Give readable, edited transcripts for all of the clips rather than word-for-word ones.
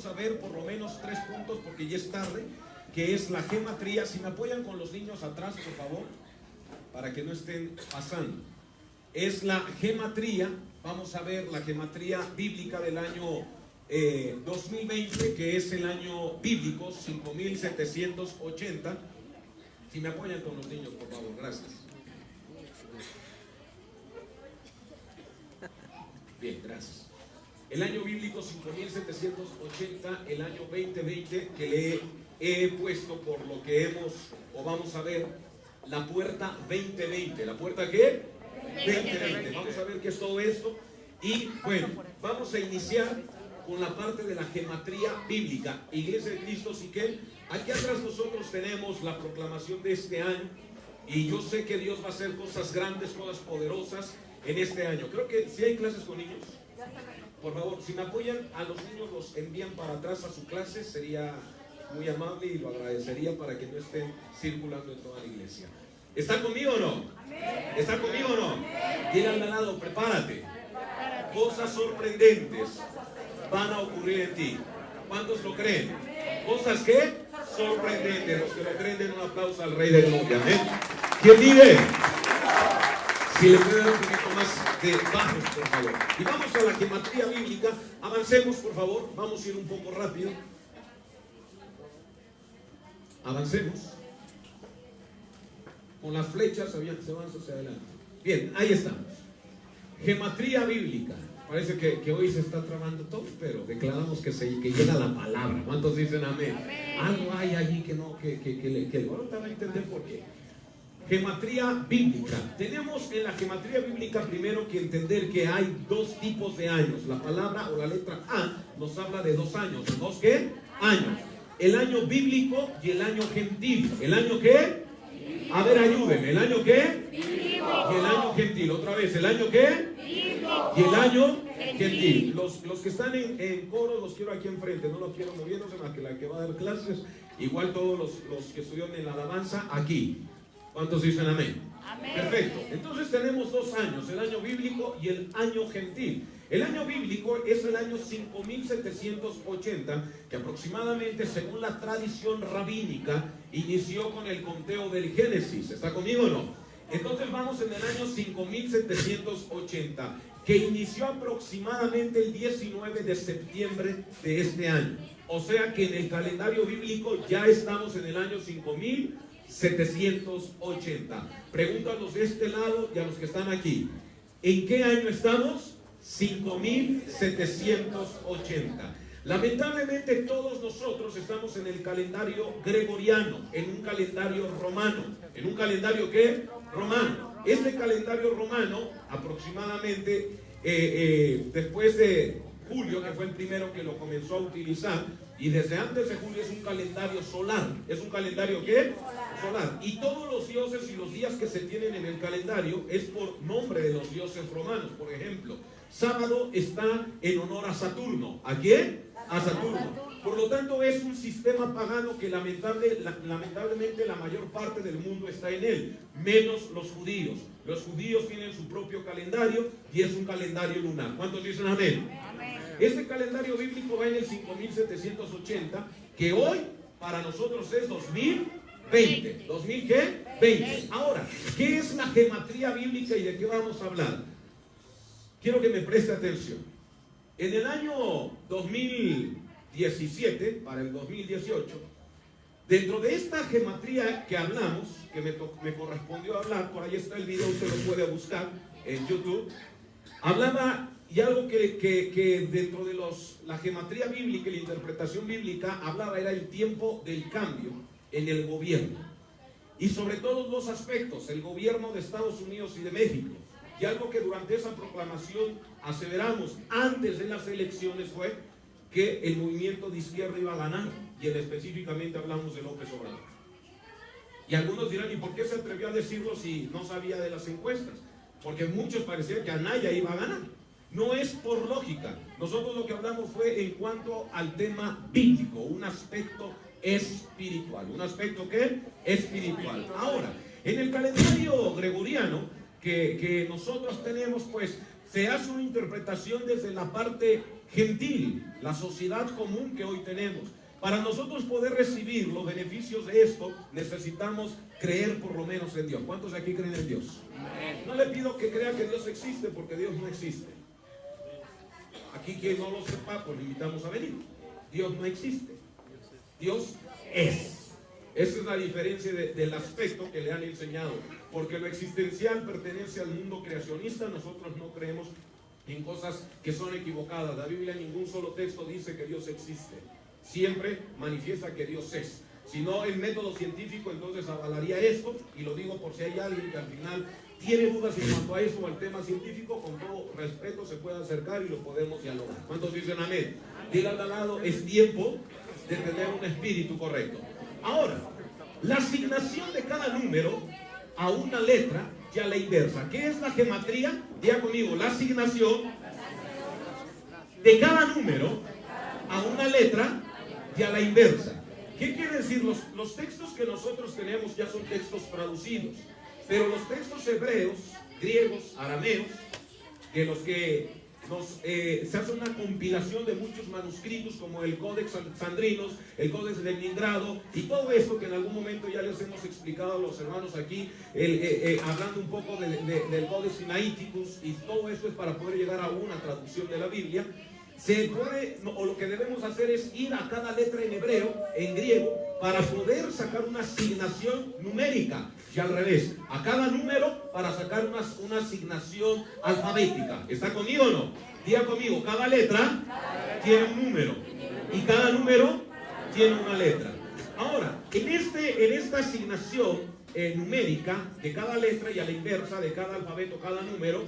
vamos a ver por lo menos 3 puntos porque ya es tarde, que es la gematría. Si me apoyan con los niños atrás, por favor, para que no estén pasando. Es la gematría. Vamos a ver la gematría bíblica del año 2020, que es el año bíblico 5780. Si me apoyan con los niños, por favor, gracias. Bien, gracias. El año bíblico 5780, el año 2020, que le he puesto por lo que vamos a ver, la puerta 2020. ¿La puerta qué? 2020. Vamos a ver qué es todo esto. Y bueno, vamos a iniciar con la parte de la gematría bíblica. Iglesia de Cristo Siquel, aquí atrás nosotros tenemos la proclamación de este año. Y yo sé que Dios va a hacer cosas grandes, cosas poderosas en este año. Creo que si hay clases con niños, por favor, si me apoyan a los niños, los envían para atrás a su clase, sería muy amable y lo agradecería para que no estén circulando en toda la iglesia. ¿Está conmigo o no? ¿Está conmigo o no? Dile al lado, prepárate. Cosas sorprendentes van a ocurrir en ti. ¿Cuántos lo creen? ¿Cosas qué? Sorprendentes. Los que lo creen, den un aplauso al Rey de Gloria. ¿Eh? ¿Quién vive? Si le puede dar un poquito más de bajos, por favor. Y vamos a la gematría bíblica. Avancemos, por favor. Vamos a ir un poco rápido. Avancemos. Con las flechas se avanza hacia adelante. Bien, ahí estamos. Gematría bíblica. Parece que hoy se está trabando todo, pero declaramos que llega la palabra. ¿Cuántos dicen amén? Algo hay allí que no, que ahorita van a entender por qué. Gematría bíblica. Tenemos en la gematría bíblica primero que entender que hay 2 tipos de años. La palabra o la letra A nos habla de 2 años. ¿2 qué? Años. El año bíblico y el año gentil. ¿El año qué? A ver, ayúdenme. ¿El año qué? Y el año gentil. Otra vez. ¿El año qué? Y el año gentil. Los que están en coro los quiero aquí enfrente. No los quiero moviéndose más que la que va a dar clases. Igual todos los que estudian en la alabanza aquí. ¿Cuántos dicen amén? Amén? Perfecto. Entonces tenemos 2 años, el año bíblico y el año gentil. El año bíblico es el año 5780, que aproximadamente, según la tradición rabínica, inició con el conteo del Génesis. ¿Está conmigo o no? Entonces vamos en el año 5780, que inició aproximadamente el 19 de septiembre de este año. O sea que en el calendario bíblico ya estamos en el año 5780. Pregunto a los de este lado y a los que están aquí. ¿En qué año estamos? 5780. Lamentablemente todos nosotros estamos en el calendario gregoriano, en un calendario romano. ¿En un calendario qué? Romano. Este calendario romano, aproximadamente después de Julio, que fue el primero que lo comenzó a utilizar, y desde antes de Julio es un calendario solar. ¿Es un calendario qué? Solar. Y todos los dioses y los días que se tienen en el calendario es por nombre de los dioses romanos. Por ejemplo, sábado está en honor a Saturno. ¿A quién? A Saturno. Por lo tanto, es un sistema pagano que lamentablemente la mayor parte del mundo está en él, menos los judíos. Los judíos tienen su propio calendario y es un calendario lunar. ¿Cuántos dicen amén? Este calendario bíblico va en el 5780, que hoy para nosotros es 2020. ¿2000 qué? 20. Ahora, ¿qué es la gematría bíblica y de qué vamos a hablar? Quiero que me preste atención. En el año 2017, para el 2018, dentro de esta gematría que hablamos, que me correspondió hablar, por ahí está el video, usted lo puede buscar en YouTube, hablaba, y algo que dentro de la gematría bíblica y la interpretación bíblica hablaba, era el tiempo del cambio en el gobierno. Y sobre todo 2 aspectos, el gobierno de Estados Unidos y de México. Y algo que durante esa proclamación aseveramos antes de las elecciones fue que el movimiento de izquierda iba a ganar, y específicamente hablamos de López Obrador. Y algunos dirán, ¿y por qué se atrevió a decirlo si no sabía de las encuestas? Porque muchos parecían que Anaya iba a ganar. No es por lógica. Nosotros lo que hablamos fue en cuanto al tema bíblico, un aspecto espiritual. ¿Un aspecto qué? Espiritual. Ahora, en el calendario gregoriano que nosotros tenemos, pues se hace una interpretación desde la parte gentil, la sociedad común que hoy tenemos. Para nosotros poder recibir los beneficios de esto, necesitamos creer por lo menos en Dios. ¿Cuántos de aquí creen en Dios? No le pido que crea que Dios existe, porque Dios no existe. Aquí quien no lo sepa, pues le invitamos a venir. Dios no existe. Dios es. Esa es la diferencia del aspecto que le han enseñado. Porque lo existencial pertenece al mundo creacionista. Nosotros no creemos en cosas que son equivocadas. La Biblia en ningún solo texto dice que Dios existe. Siempre manifiesta que Dios es. Si no, el método científico entonces avalaría esto, y lo digo por si hay alguien que al final tiene dudas en cuanto a eso o al tema científico, con todo respeto se puede acercar y lo podemos dialogar. ¿Cuántos dicen amén? Digan al lado, es tiempo de tener un espíritu correcto. Ahora, la asignación de cada número a una letra y a la inversa. ¿Qué es la gematría? Diga conmigo, la asignación de cada número a una letra y a la inversa. ¿Qué quiere decir? Los textos que nosotros tenemos ya son textos traducidos, pero los textos hebreos, griegos, arameos, de los que se hace una compilación de muchos manuscritos, como el Codex Alexandrinos, el Codex de Leningrado, y todo esto que en algún momento ya les hemos explicado a los hermanos aquí, hablando un poco del Codex Sinaiticus, y todo esto es para poder llegar a una traducción de la Biblia. Se puede, o lo que debemos hacer es ir a cada letra en hebreo, en griego, para poder sacar una asignación numérica, y al revés, a cada número para sacar una asignación alfabética. ¿Está conmigo o no? Diga conmigo, cada letra tiene un número y cada número tiene una letra. Ahora, en esta asignación numérica de cada letra y a la inversa de cada alfabeto, cada número,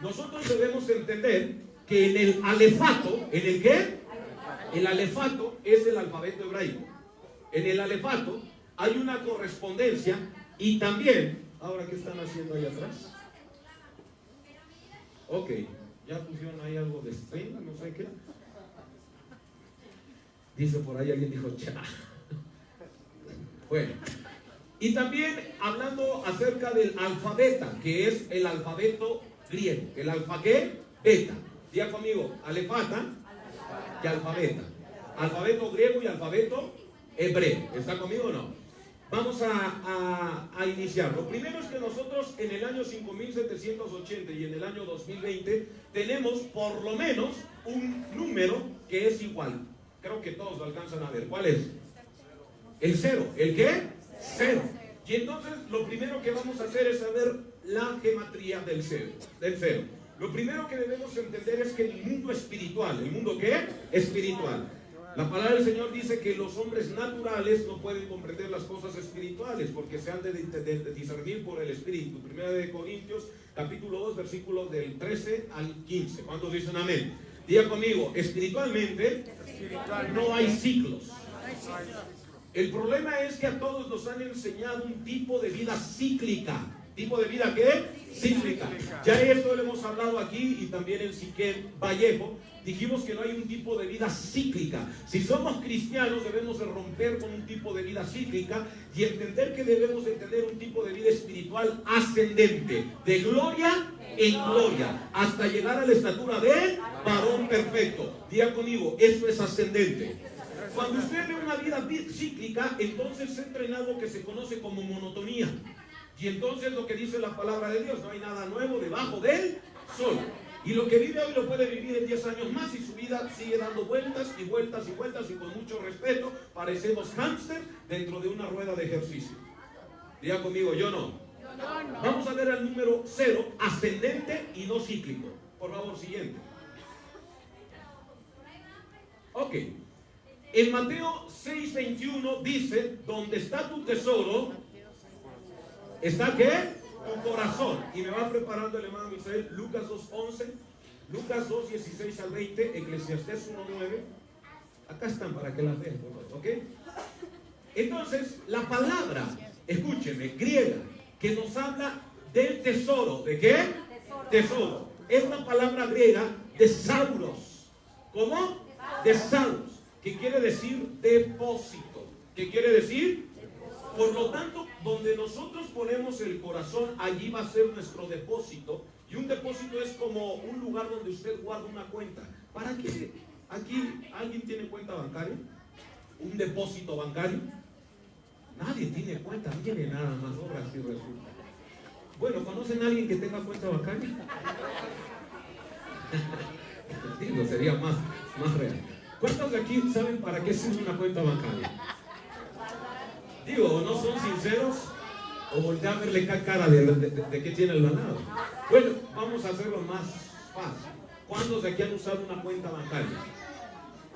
nosotros debemos entender que en el alefato, ¿en el qué? El alefato es el alfabeto hebraico. En el alefato hay una correspondencia y también, ahora, ¿qué están haciendo ahí atrás? Ok, ya pusieron ahí algo de string, no sé qué. Dice por ahí, alguien dijo, cha. Bueno, y también hablando acerca del alfabeta, que es el alfabeto griego. ¿El alfa qué? Beta. Diga conmigo, alefata y alfabeta. Alfabeto griego y alfabeto hebreo. ¿Está conmigo o no? Vamos a iniciar. Lo primero es que nosotros en el año 5780 y en el año 2020 tenemos por lo menos un número que es igual. Creo que todos lo alcanzan a ver. ¿Cuál es? El cero. ¿El qué? Cero. Y entonces lo primero que vamos a hacer es saber la gematría del cero. Lo primero que debemos entender es que el mundo espiritual, ¿el mundo qué? Espiritual. La palabra del Señor dice que los hombres naturales no pueden comprender las cosas espirituales porque se han de discernir por el Espíritu. Primera de Corintios, capítulo 2, versículos del 13 al 15. ¿Cuántos dicen amén? Diga conmigo, espiritualmente no hay ciclos. El problema es que a todos nos han enseñado un tipo de vida cíclica. ¿Tipo de vida qué? Cíclica. Ya esto lo hemos hablado aquí y también en Siquem Vallejo. Dijimos que no hay un tipo de vida cíclica. Si somos cristianos debemos de romper con un tipo de vida cíclica y entender que debemos de tener un tipo de vida espiritual ascendente, de gloria en gloria, hasta llegar a la estatura de varón perfecto. Diga conmigo, eso es ascendente. Cuando usted ve una vida cíclica, entonces se entra en algo que se conoce como monotonía. Y entonces lo que dice la palabra de Dios, no hay nada nuevo debajo del sol. Y lo que vive hoy lo puede vivir en 10 años más y su vida sigue dando vueltas y vueltas y vueltas y con mucho respeto parecemos hámster dentro de una rueda de ejercicio. Diga conmigo, yo no. Vamos a ver al número 0, ascendente y no cíclico. Por favor, siguiente. Ok. En Mateo 6:21 dice, donde está tu tesoro, ¿está qué? Tu corazón. Y me va preparando el hermano Misael, Lucas 2:11, Lucas 2:16 al 20, Eclesiastés 1:9. Acá están para que las vean, ¿ok? Entonces, la palabra, escúcheme, griega, que nos habla del tesoro. ¿De qué? Tesoro. Es una palabra griega de sauros. ¿Cómo? De sauros. ¿Qué quiere decir? Depósito. ¿Qué quiere decir? Por lo tanto, donde nosotros ponemos el corazón, allí va a ser nuestro depósito. Y un depósito es como un lugar donde usted guarda una cuenta. ¿Para qué aquí alguien tiene cuenta bancaria? ¿Un depósito bancario? Nadie tiene cuenta, tiene nada más, obra así resulta. Bueno, ¿conocen a alguien que tenga cuenta bancaria? Digo, sería más real. ¿Cuántos de aquí saben para qué sirve una cuenta bancaria? Digo, ¿no son sinceros? O voltean a verle cara de qué tiene el ganado. Bueno, vamos a hacerlo más fácil. ¿Cuántos de aquí han usado una cuenta bancaria?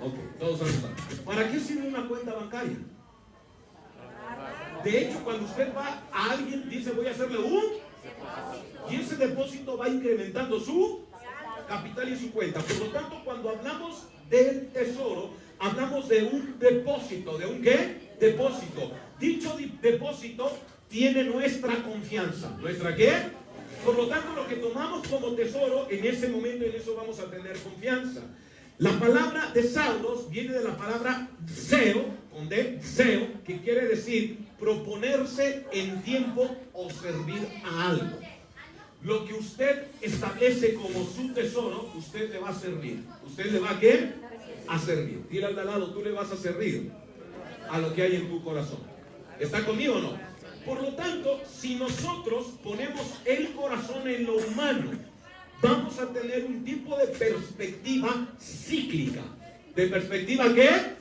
Ok, todos han usado. ¿Para qué sirve una cuenta bancaria? De hecho, cuando usted va a alguien, dice voy a hacerle y ese depósito va incrementando su capital y su cuenta. Por lo tanto, cuando hablamos del tesoro, hablamos de un depósito. ¿De un qué? Depósito. Dicho depósito tiene nuestra confianza. ¿Nuestra qué? Por lo tanto, lo que tomamos como tesoro, en ese momento en eso vamos a tener confianza. La palabra tesauros viene de la palabra zeo, con D, zeo, que quiere decir proponerse en tiempo o servir a algo. Lo que usted establece como su tesoro, usted le va a servir. ¿Usted le va a qué? A servir. Dile al de al lado, tú le vas a servir a lo que hay en tu corazón. ¿Está conmigo o no? Por lo tanto, si nosotros ponemos el corazón en lo humano, vamos a tener un tipo de perspectiva cíclica. ¿De perspectiva qué?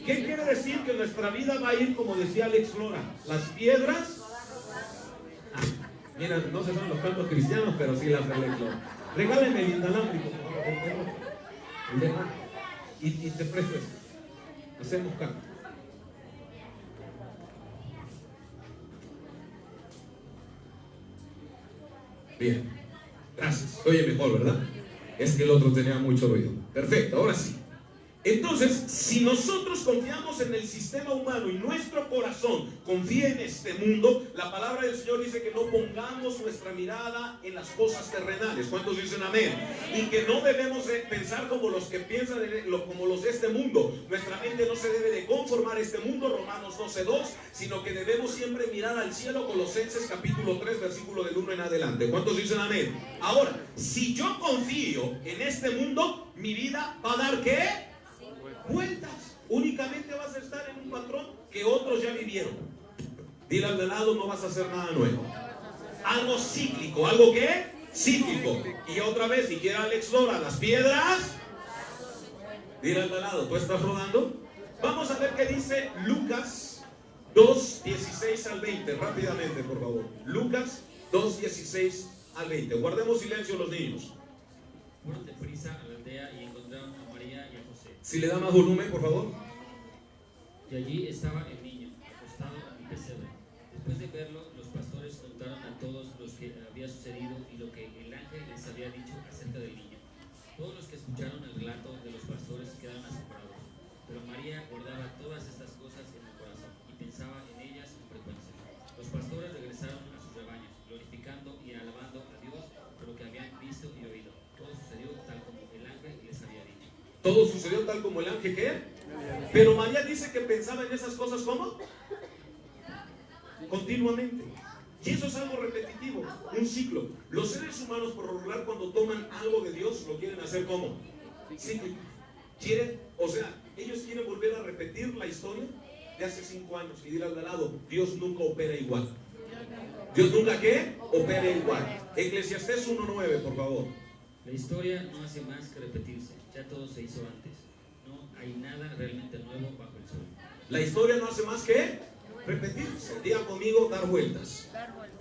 ¿Qué quiere decir? Que nuestra vida va a ir, como decía Alex Lora, las piedras. Mira, no se son los cantos cristianos, pero sí las de Alex Lora. Regáleme el inalámbrico, el de y te presto esto. Hacemos canto. Bien, gracias. Oye mejor, ¿verdad? Es que el otro tenía mucho ruido. Perfecto, ahora sí. Entonces, si nosotros confiamos en el sistema humano y nuestro corazón confía en este mundo, la palabra del Señor dice que no pongamos nuestra mirada en las cosas terrenales. ¿Cuántos dicen amén? Y que no debemos pensar como los que piensan como los de este mundo. Nuestra mente no se debe de conformar a este mundo, Romanos 12:2, sino que debemos siempre mirar al cielo, Colosenses capítulo 3, versículo del 1 en adelante. ¿Cuántos dicen amén? Ahora, si yo confío en este mundo, mi vida va a dar ¿qué? Vueltas. Únicamente vas a estar en un patrón que otros ya vivieron. Dile al de lado, no vas a hacer nada nuevo. Algo cíclico. ¿Algo qué? Cíclico. Y otra vez, si quiere Alex Lora, las piedras. Dile al de lado, ¿tú estás rodando? Vamos a ver qué dice Lucas 2:16 al 20. Rápidamente, por favor. Lucas 2:16 al 20. Guardemos silencio los niños. Fueron deprisa a la aldea y encontraron a María y a José. Si le da más volumen, por favor. Y allí estaba el niño, acostado en un pesebre. Después de verlo, los pastores contaron a todos los que había sucedido y lo que el ángel les había dicho acerca del niño. Todos los que escucharon el relato de los pastores quedaron asombrados. Pero María guardaba todas estas cosas en el corazón y pensaba en ellas con frecuencia. Los pastores regresaron a sus rebaños, glorificando y alabando a Dios por lo que habían visto y oído. Todo sucedió tal como el ángel les había dicho. Todo sucedió tal como el ángel ¿qué? Pero María dice que pensaba en esas cosas ¿cómo? Continuamente. Y eso es algo repetitivo, un ciclo. Los seres humanos por lo regular cuando toman algo de Dios lo quieren hacer ¿cómo? Cíclico. Quieren, o sea, ellos quieren volver a repetir la historia de hace 5 años y dirán al lado, Dios nunca opera igual. Dios nunca ¿qué? Opera igual. Eclesiastés 1:9, por favor. La historia no hace más que repetirse, ya todo se hizo antes. No hay nada realmente nuevo bajo el sol. La historia no hace más que repetirse. Diga conmigo, dar vueltas.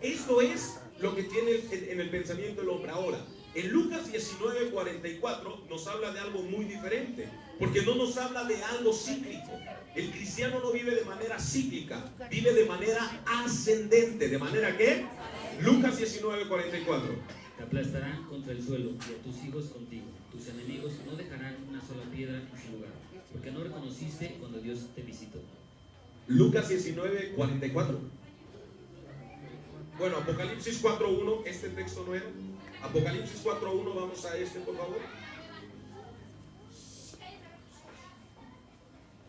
Esto es lo que tiene en el pensamiento el hombre. Ahora, en Lucas 19:44 nos habla de algo muy diferente, porque no nos habla de algo cíclico. El cristiano no vive de manera cíclica, vive de manera ascendente. ¿De manera qué? Lucas 19:44. Te aplastarán contra el suelo y a tus hijos contigo. Tus enemigos no dejarán una sola piedra en su lugar, porque no reconociste cuando Dios te visitó. Lucas 19:44. Bueno, Apocalipsis 4:1, este texto no era. Apocalipsis 4:1, vamos a este, por favor.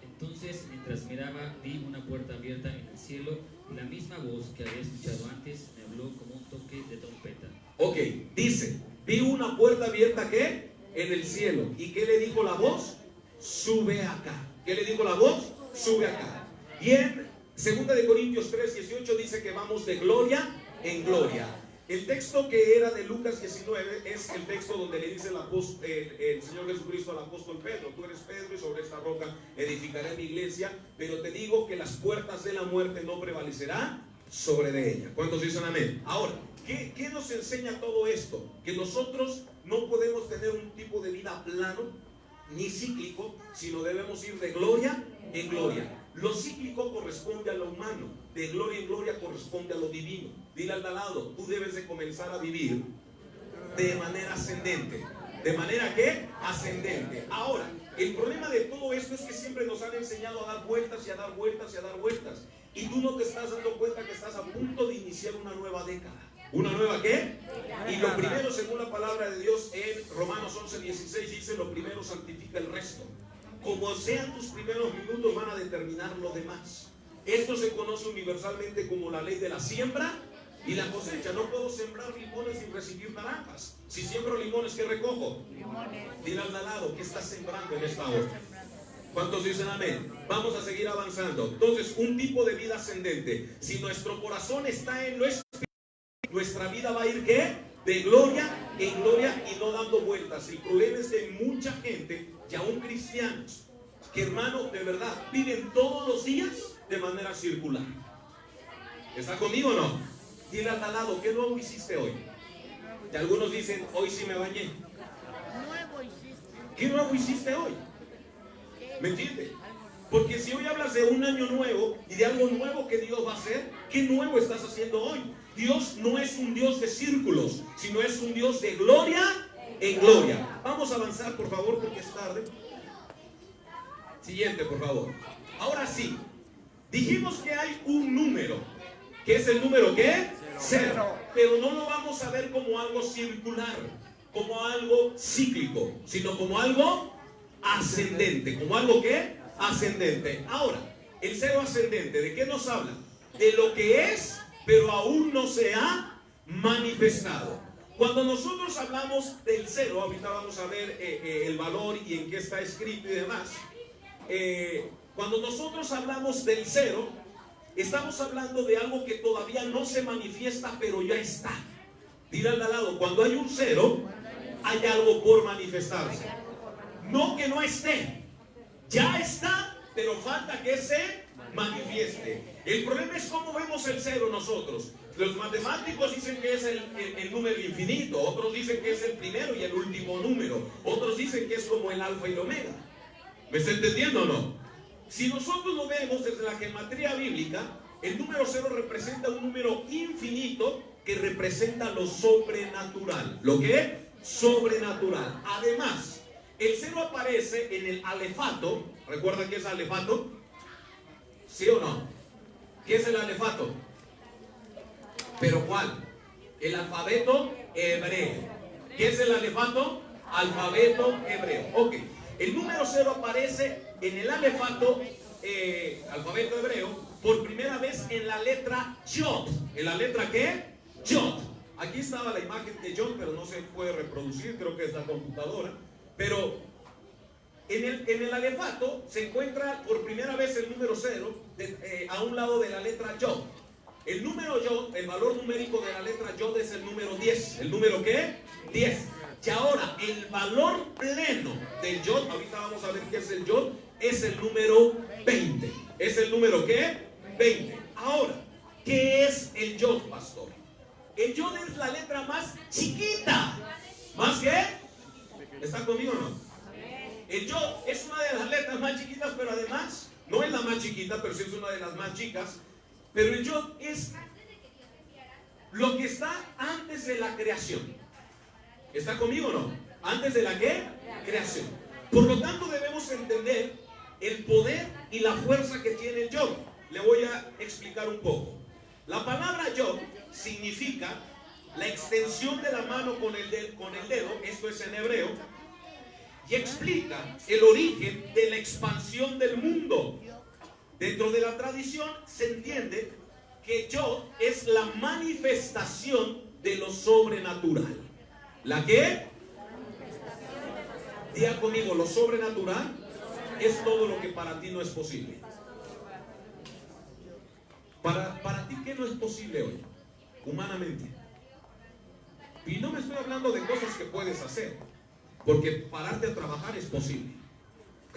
Entonces, mientras miraba, vi una puerta abierta en el cielo y la misma voz que había escuchado antes me habló como un toque de trompeta. Ok, dice, vi una puerta abierta ¿qué? En el cielo. ¿Y qué le dijo la voz? Sube acá. ¿Qué le dijo la voz? Sube acá. Y en 2 de Corintios 3:18 dice que vamos de gloria en gloria. El texto que era de Lucas 19 es el texto donde le dice el Señor Jesucristo al apóstol Pedro: tú eres Pedro y sobre esta roca edificaré mi iglesia, pero te digo que las puertas de la muerte no prevalecerán sobre de ella. ¿Cuántos dicen amén? Ahora, ¿qué nos enseña todo esto? Que nosotros no podemos tener un tipo de vida plano ni cíclico, sino debemos ir de gloria en gloria. Lo cíclico corresponde a lo humano, de gloria en gloria corresponde a lo divino. Dile al lado: tú debes de comenzar a vivir de manera ascendente. ¿De manera qué? Ascendente. Ahora, el problema de todo esto es que siempre nos han enseñado a dar vueltas y a dar vueltas y a dar vueltas. Y tú no te estás dando cuenta que estás a punto de iniciar una nueva década. ¿Una nueva qué? Y lo primero, según la palabra de Dios en Romanos 11:16, dice: lo primero santifica el resto. Como sean tus primeros minutos, van a determinar lo demás. Esto se conoce universalmente como la ley de la siembra y la cosecha. No puedo sembrar limones sin recibir naranjas. Si siembro limones, ¿qué recojo? Limones. Dile al lado: ¿qué estás sembrando en esta hora? ¿Cuántos dicen amén? Vamos a seguir avanzando. Entonces, un tipo de vida ascendente. Si nuestro corazón está en lo espiritual, nuestra vida va a ir ¿qué? De gloria en gloria y no dando vueltas. El problema es que hay mucha gente, y aún cristianos, que, hermano, de verdad, viven todos los días de manera circular. ¿Está conmigo o no? Dile al lado: ¿qué nuevo hiciste hoy? Y algunos dicen: hoy sí me bañé. ¿Qué nuevo hiciste hoy? ¿Me entiendes? Porque si hoy hablas de un año nuevo y de algo nuevo que Dios va a hacer, ¿qué nuevo estás haciendo hoy? Dios no es un Dios de círculos, sino es un Dios de gloria en gloria. Vamos a avanzar, por favor, porque es tarde. Siguiente, por favor. Ahora sí, dijimos que hay un número. ¿Qué es el número qué? Cero. Pero no lo vamos a ver como algo circular, como algo cíclico, sino como algo ascendente. ¿Como algo qué? Ascendente. Ahora, el cero ascendente, ¿de qué nos habla? De lo que es, pero aún no se ha manifestado. Cuando nosotros hablamos del cero, ahorita vamos a ver el valor y en qué está escrito y demás. Cuando nosotros hablamos del cero, estamos hablando de algo que todavía no se manifiesta, pero ya está. Dile al lado: cuando hay un cero, hay algo por manifestarse. No que no esté, ya está, pero falta que se manifieste. El problema es cómo vemos el cero nosotros. Los matemáticos dicen que es el número infinito, otros dicen que es el primero y el último número, otros dicen que es como el alfa y el omega. ¿Me está entendiendo o no? Si nosotros lo vemos desde la geometría bíblica, el número cero representa un número infinito que representa lo sobrenatural. ¿Lo qué? Sobrenatural. Además, el cero aparece en el alefato. ¿Recuerdan qué es alefato? ¿Sí o no? ¿Qué es el alefato? ¿Pero cuál? El alfabeto hebreo. ¿Qué es el alefato? Alfabeto hebreo. Ok. El número cero aparece en el alefato, alfabeto hebreo, por primera vez en la letra Yod. ¿En la letra qué? Yod. Aquí estaba la imagen de Yod, pero no se puede reproducir, creo que es la computadora. Pero en el alefato se encuentra por primera vez el número cero a un lado de la letra Yod. El número Yod, el valor numérico de la letra Yod es el número 10. ¿El número qué? 10. Y ahora, el valor pleno del Yod, ahorita vamos a ver qué es el Yod, es el número 20. ¿Es el número qué? 20. Ahora, ¿qué es el Yod, pastor? El Yod es la letra más chiquita. ¿Más qué? ¿Está conmigo o no? El Yod es una de las letras más chiquitas, pero además, no es la más chiquita, pero sí es una de las más chicas. Pero el Yod es lo que está antes de la creación. ¿Está conmigo o no? ¿Antes de la qué? Creación. Por lo tanto, debemos entender el poder y la fuerza que tiene el Yod. Le voy a explicar un poco. La palabra Yod significa la extensión de la mano con el dedo, esto es en hebreo, y explica el origen de la expansión del mundo. Dentro de la tradición se entiende que Yod es la manifestación de lo sobrenatural. ¿La qué? Diga conmigo, lo sobrenatural es todo lo que para ti no es posible. Para ti, ¿qué no es posible hoy? Humanamente. Y no me estoy hablando de cosas que puedes hacer, porque pararte a trabajar es posible.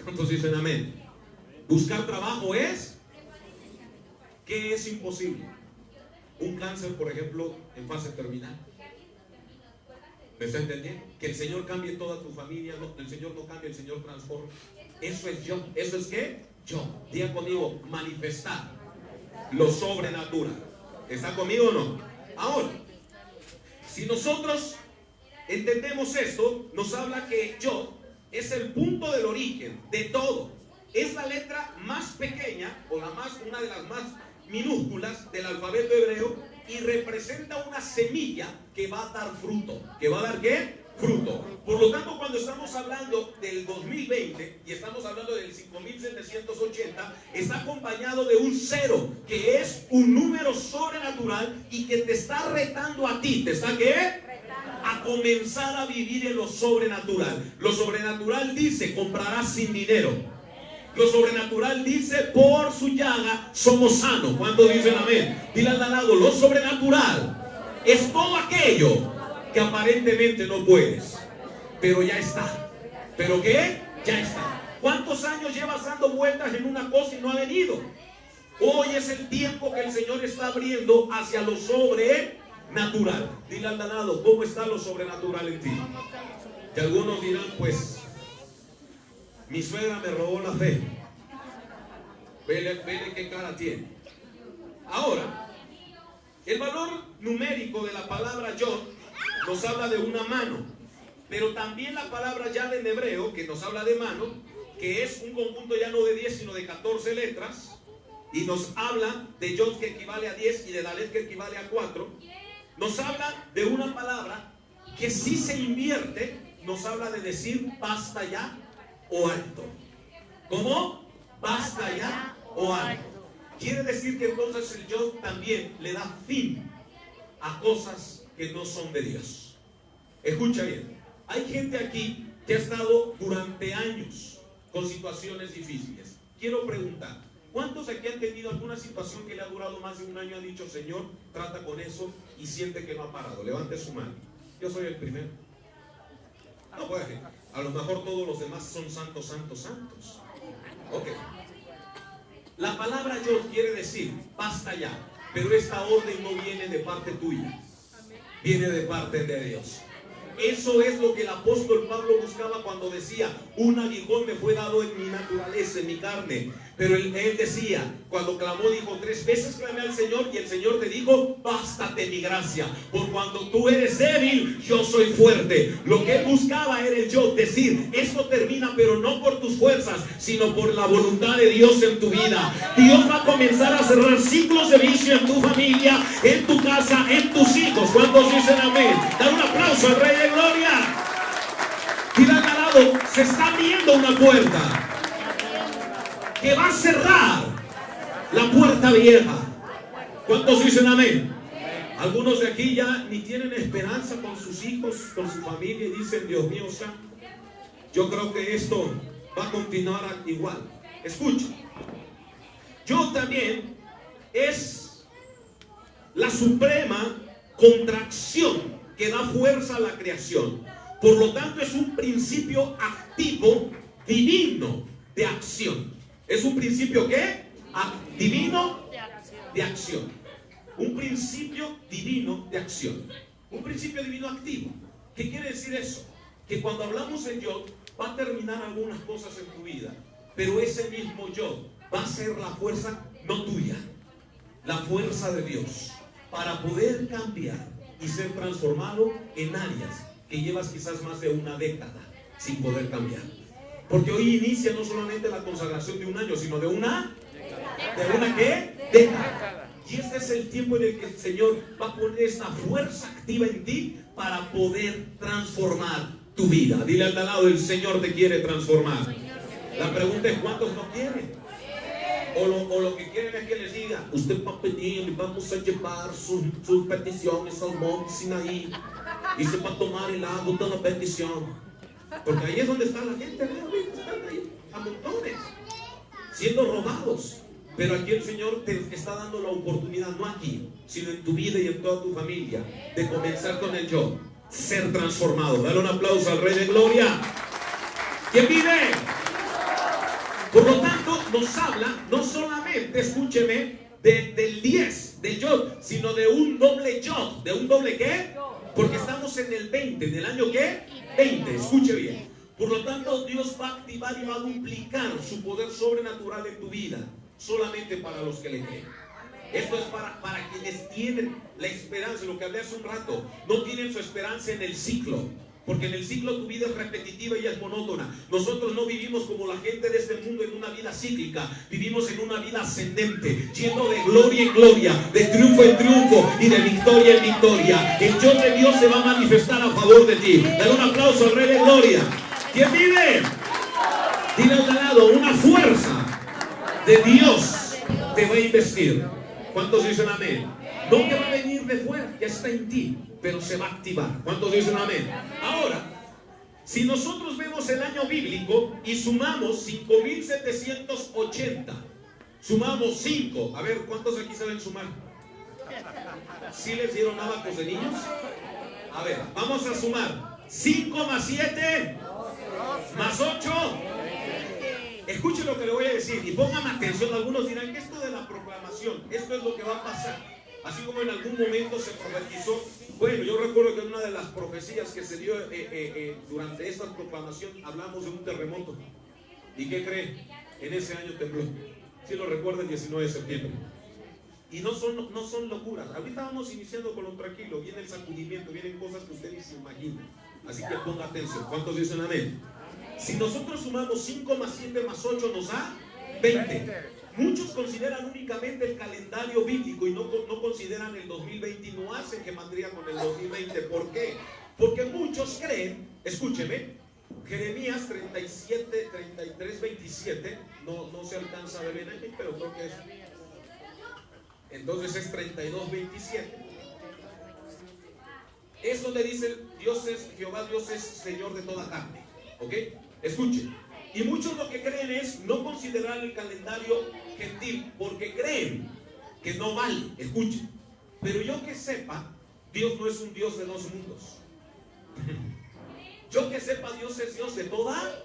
¿Cuántos dicen amén? Buscar trabajo es. ¿Qué es imposible? Un cáncer, por ejemplo, en fase terminal. ¿Me está entendiendo? Que el Señor cambie toda tu familia. No, el Señor no cambia, el Señor transforma. Eso es yo. ¿Eso es qué? Yo. Diga conmigo, manifestar lo sobrenatural. ¿Está conmigo o no? Ahora, si nosotros entendemos esto, nos habla que yo es el punto del origen de todo. Es la letra más pequeña, o una de las más minúsculas del alfabeto hebreo, y representa una semilla que va a dar fruto. ¿Que va a dar qué? Fruto. Por lo tanto, cuando estamos hablando del 2020 y estamos hablando del 5780, está acompañado de un 0, que es un número sobrenatural y que te está retando a ti. ¿Te está qué? A comenzar a vivir en lo sobrenatural. Lo sobrenatural dice, comprarás sin dinero. Lo sobrenatural dice, por su llaga somos sanos. ¿Cuántos dicen amén? Dile al lado, lo sobrenatural es todo aquello que aparentemente no puedes, pero ya está. ¿Pero qué? Ya está. ¿Cuántos años llevas dando vueltas en una cosa y no ha venido? Hoy es el tiempo que el Señor está abriendo hacia lo sobrenatural. Dile al lado, ¿cómo está lo sobrenatural en ti? Que algunos dirán, pues mi suegra me robó la fe. Vele qué cara tiene. Ahora, el valor numérico de la palabra Yod nos habla de una mano, pero también la palabra Yad en hebreo, que nos habla de mano, que es un conjunto ya no de 10 sino de 14 letras, y nos habla de Yod, que equivale a 10, y de Dalet, que equivale a 4. Nos habla de una palabra que si se invierte, nos habla de decir basta ya o alto. ¿Cómo? Basta ya o alto. Quiere decir que entonces el Yod también le da fin a cosas que no son de Dios. Escucha bien. Hay gente aquí que ha estado durante años con situaciones difíciles. Quiero preguntar, ¿cuántos aquí han tenido alguna situación que le ha durado más de un año? Han dicho, Señor, trata con eso, y siente que no ha parado. Levante su mano. Yo soy el primero. No puede. A lo mejor todos los demás son santos, santos, santos. Ok. La palabra Yod quiere decir basta ya, pero esta orden no viene de parte tuya, viene de parte de Dios. Eso es lo que el apóstol Pablo buscaba cuando decía, un aguijón me fue dado en mi naturaleza, en mi carne. Pero él decía, cuando clamó, dijo, 3 veces clamé al Señor, y el Señor te dijo, bástate mi gracia, por cuando tú eres débil, yo soy fuerte. Lo que él buscaba era el yo, decir, esto termina, pero no por tus fuerzas, sino por la voluntad de Dios en tu vida. Dios va a comenzar a cerrar ciclos de vicio en tu familia, en tu casa, en tus hijos. ¿Cuántos dicen amén? Da un aplauso al Rey de Gloria. Y al lado, se está abriendo una puerta que va a cerrar la puerta vieja. ¿Cuántos dicen amén? Algunos de aquí ya ni tienen esperanza con sus hijos, con su familia, y dicen, Dios mío, santo, yo creo que esto va a continuar igual. Escucha, yo también es la suprema contracción que da fuerza a la creación. Por lo tanto, es un principio activo divino de acción. ¿Es un principio qué? Divino de acción. Un principio divino de acción. Un principio divino activo. ¿Qué quiere decir eso? Que cuando hablamos en Yod, va a terminar algunas cosas en tu vida, pero ese mismo Yod va a ser la fuerza no tuya, la fuerza de Dios, para poder cambiar y ser transformado en áreas que llevas quizás más de una década sin poder cambiar. Porque hoy inicia no solamente la consagración de un año, sino de una ¿qué? Década. Y este es el tiempo en el que el Señor va a poner esta fuerza activa en ti para poder transformar tu vida. Dile al lado, el Señor te quiere transformar. La pregunta es, ¿cuántos no quieren? O lo que quieren es que les diga, usted va a pedir, vamos a llevar sus peticiones al monte Sinaí, y se va a tomar el agua de la bendición. Porque ahí es donde está la gente, ahorita están ahí a montones, siendo robados. Pero aquí el Señor te está dando la oportunidad, no aquí, sino en tu vida y en toda tu familia, de comenzar con el yo, ser transformado. Dale un aplauso al Rey de Gloria. ¿Quién vive? Por lo tanto, nos habla no solamente, escúcheme, del 10, del yo, sino de un doble yo. ¿De un doble qué? Porque estamos en el 20, ¿en el año qué? 20, escuche bien. Por lo tanto, Dios va a activar y va a duplicar su poder sobrenatural en tu vida, solamente para los que le creen. Esto es para quienes tienen la esperanza, lo que hablé hace un rato, no tienen su esperanza en el ciclo. Porque en el ciclo tu vida es repetitiva y es monótona. Nosotros no vivimos como la gente de este mundo en una vida cíclica. Vivimos en una vida ascendente, yendo de gloria en gloria, de triunfo en triunfo y de victoria en victoria. El yo de Dios se va a manifestar a favor de ti. Dale un aplauso al Rey de Gloria. ¿Quién vive? Dile al de al lado, una fuerza de Dios te va a investir. ¿Cuántos dicen amén? No que va a venir de fuera, ya está en ti, pero se va a activar. ¿Cuántos dicen amén? Ahora, si nosotros vemos el año bíblico y sumamos 5780, sumamos 5, a ver, ¿cuántos aquí saben sumar? ¿Sí les dieron abacos de niños? A ver, vamos a sumar 5 más 7 más 8. Escuchen lo que le voy a decir y pónganme atención. Algunos dirán que esto de la proclamación, esto es lo que va a pasar. Así como en algún momento se profetizó. Bueno, yo recuerdo que en una de las profecías que se dio durante esta proclamación hablamos de un terremoto. ¿Y qué cree? En ese año tembló. Si lo recuerda, el 19 de septiembre. Y no son locuras. Ahorita vamos iniciando con lo tranquilo. Viene el sacudimiento, vienen cosas que usted ni se imagina. Así que ponga atención. ¿Cuántos dicen amén? Si nosotros sumamos 5 más 7 más 8 nos da 20. Muchos consideran únicamente el calendario bíblico y no consideran el 2020 y no hacen gematría con el 2020. ¿Por qué? Porque muchos creen, escúcheme, Jeremías 37, 33, 27, no se alcanza a ver bien aquí, pero creo que es. Entonces es 32, 27. Eso le dice Jehová Dios es Señor de toda carne. ¿Ok? Escuche. Y muchos lo que creen es no considerar el calendario gentil, porque creen que no vale. Escuchen. Pero yo que sepa, Dios no es un Dios de dos mundos. Yo que sepa, Dios es Dios de toda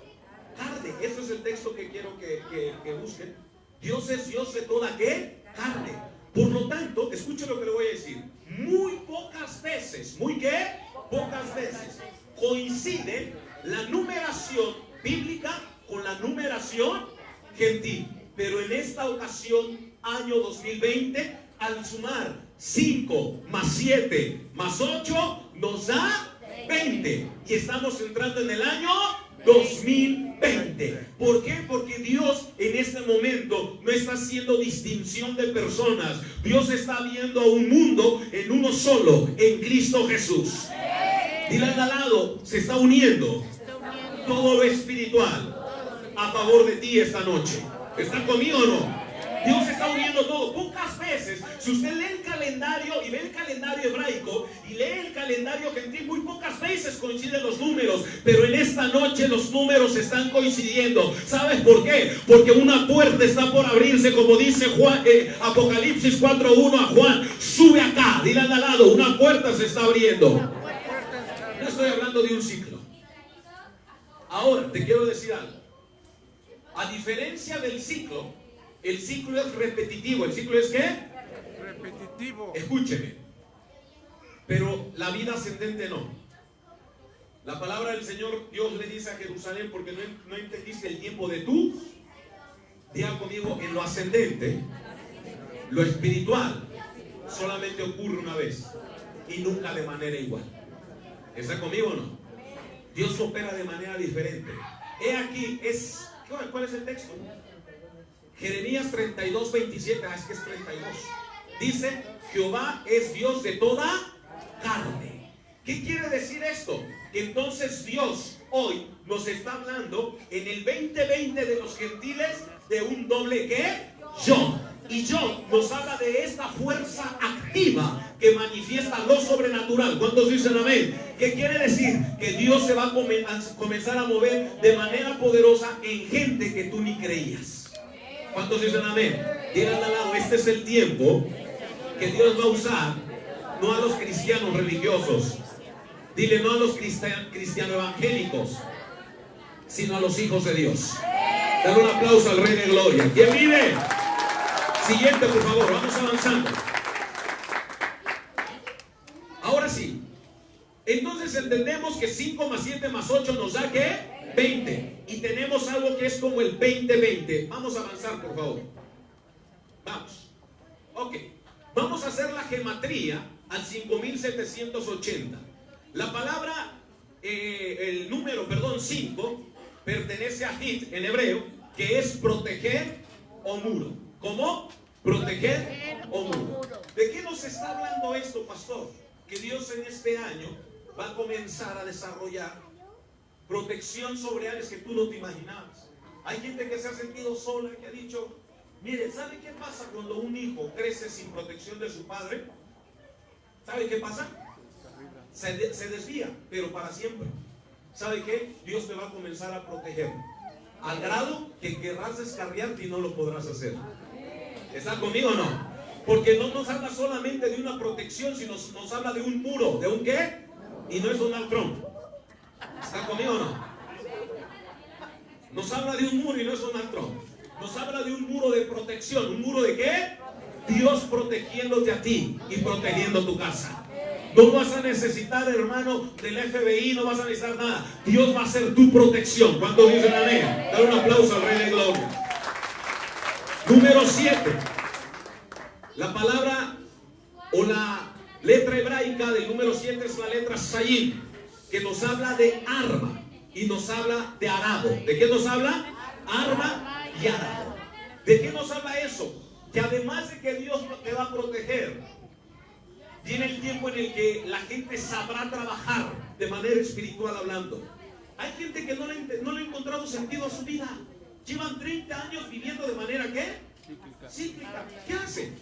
carne. Eso es el texto que quiero que busquen. Dios es Dios de toda ¿qué? Carne. Por lo tanto, escuchen lo que le voy a decir. Muy pocas veces, ¿muy qué? Pocas veces coincide la numeración bíblica con la numeración gentil. Pero en esta ocasión, año 2020, al sumar 5 más 7 más 8 nos da 20. Y estamos entrando en el año 2020. ¿Por qué? Porque Dios en este momento no está haciendo distinción de personas. Dios está viendo a un mundo en uno solo, en Cristo Jesús. Dile al lado, se está uniendo todo lo espiritual a favor de ti esta noche. ¿Están conmigo o no? Dios está uniendo todo. Pocas veces, si usted lee el calendario y ve el calendario hebraico y lee el calendario gentil, muy pocas veces coinciden los números, pero en esta noche los números están coincidiendo. ¿Sabes por qué? Porque una puerta está por abrirse, como dice Juan, Apocalipsis 4:1 a Juan. Sube acá, dile al lado, una puerta se está abriendo. No estoy hablando de un ciclo. Ahora, te quiero decir algo. A diferencia del ciclo, el ciclo es repetitivo. ¿El ciclo es qué? Repetitivo. Escúcheme. Pero la vida ascendente no. La palabra del Señor, Dios le dice a Jerusalén, porque no entendiste el tiempo de tú. Diga conmigo, en lo ascendente, lo espiritual, solamente ocurre una vez y nunca de manera igual. ¿Está conmigo o no? Dios opera de manera diferente. He aquí, ¿cuál es el texto? Jeremías 32, 27, es que es 32. Dice, Jehová es Dios de toda carne. ¿Qué quiere decir esto? Que entonces Dios hoy nos está hablando en el 2020 de los gentiles de un doble ¿qué? Yo. Y Job nos habla de esta fuerza activa que manifiesta lo sobrenatural. ¿Cuántos dicen amén? ¿Qué quiere decir? Que Dios se va a comenzar a mover de manera poderosa en gente que tú ni creías. ¿Cuántos dicen amén? Díganle al lado, este es el tiempo que Dios va a usar, no a los cristianos religiosos. Dile, no a los cristianos evangélicos, sino a los hijos de Dios. Dale un aplauso al Rey de Gloria. ¿Quién vive? Siguiente, por favor, vamos avanzando. Ahora sí. Entonces entendemos que 5 más 7 más 8 nos da ¿qué? 20. Y tenemos algo que es como el 20-20. Vamos a avanzar, por favor. Vamos. Ok. Vamos a hacer la gematría al 5780. La palabra, el número, 5, pertenece a hit en hebreo, que es proteger o muro. ¿Cómo? Proteger o muro. ¿De qué nos está hablando esto, pastor? Que Dios en este año va a comenzar a desarrollar protección sobre áreas que tú no te imaginabas. Hay gente que se ha sentido sola, que ha dicho, mire, ¿sabe qué pasa cuando un hijo crece sin protección de su padre? ¿Sabe qué pasa? Se desvía, pero para siempre. ¿Sabe qué? Dios te va a comenzar a proteger al grado que querrás descarriarte y no lo podrás hacer. ¿Está conmigo o no? Porque no nos habla solamente de una protección, sino nos habla de un muro. ¿De un qué? Y no es Donald Trump. ¿Está conmigo o no? Nos habla de un muro y no es Donald Trump. Nos habla de un muro de protección. ¿Un muro de qué? Dios protegiéndote a ti y protegiendo tu casa. No vas a necesitar, hermano, del FBI, no vas a necesitar nada. Dios va a ser tu protección. ¿Cuántos dicen amén? Dale un aplauso al Rey de Gloria. Número 7. La palabra o la letra hebraica del número 7 es la letra Sayim, que nos habla de arma y nos habla de arado. ¿De qué nos habla? Arma y arado. ¿De qué nos habla eso? Que además de que Dios te va a proteger, viene el tiempo en el que la gente sabrá trabajar de manera espiritual hablando. Hay gente que no le ha encontrado sentido a su vida. Llevan 30 años viviendo de manera ¿qué? Cíclica. ¿Qué hacen?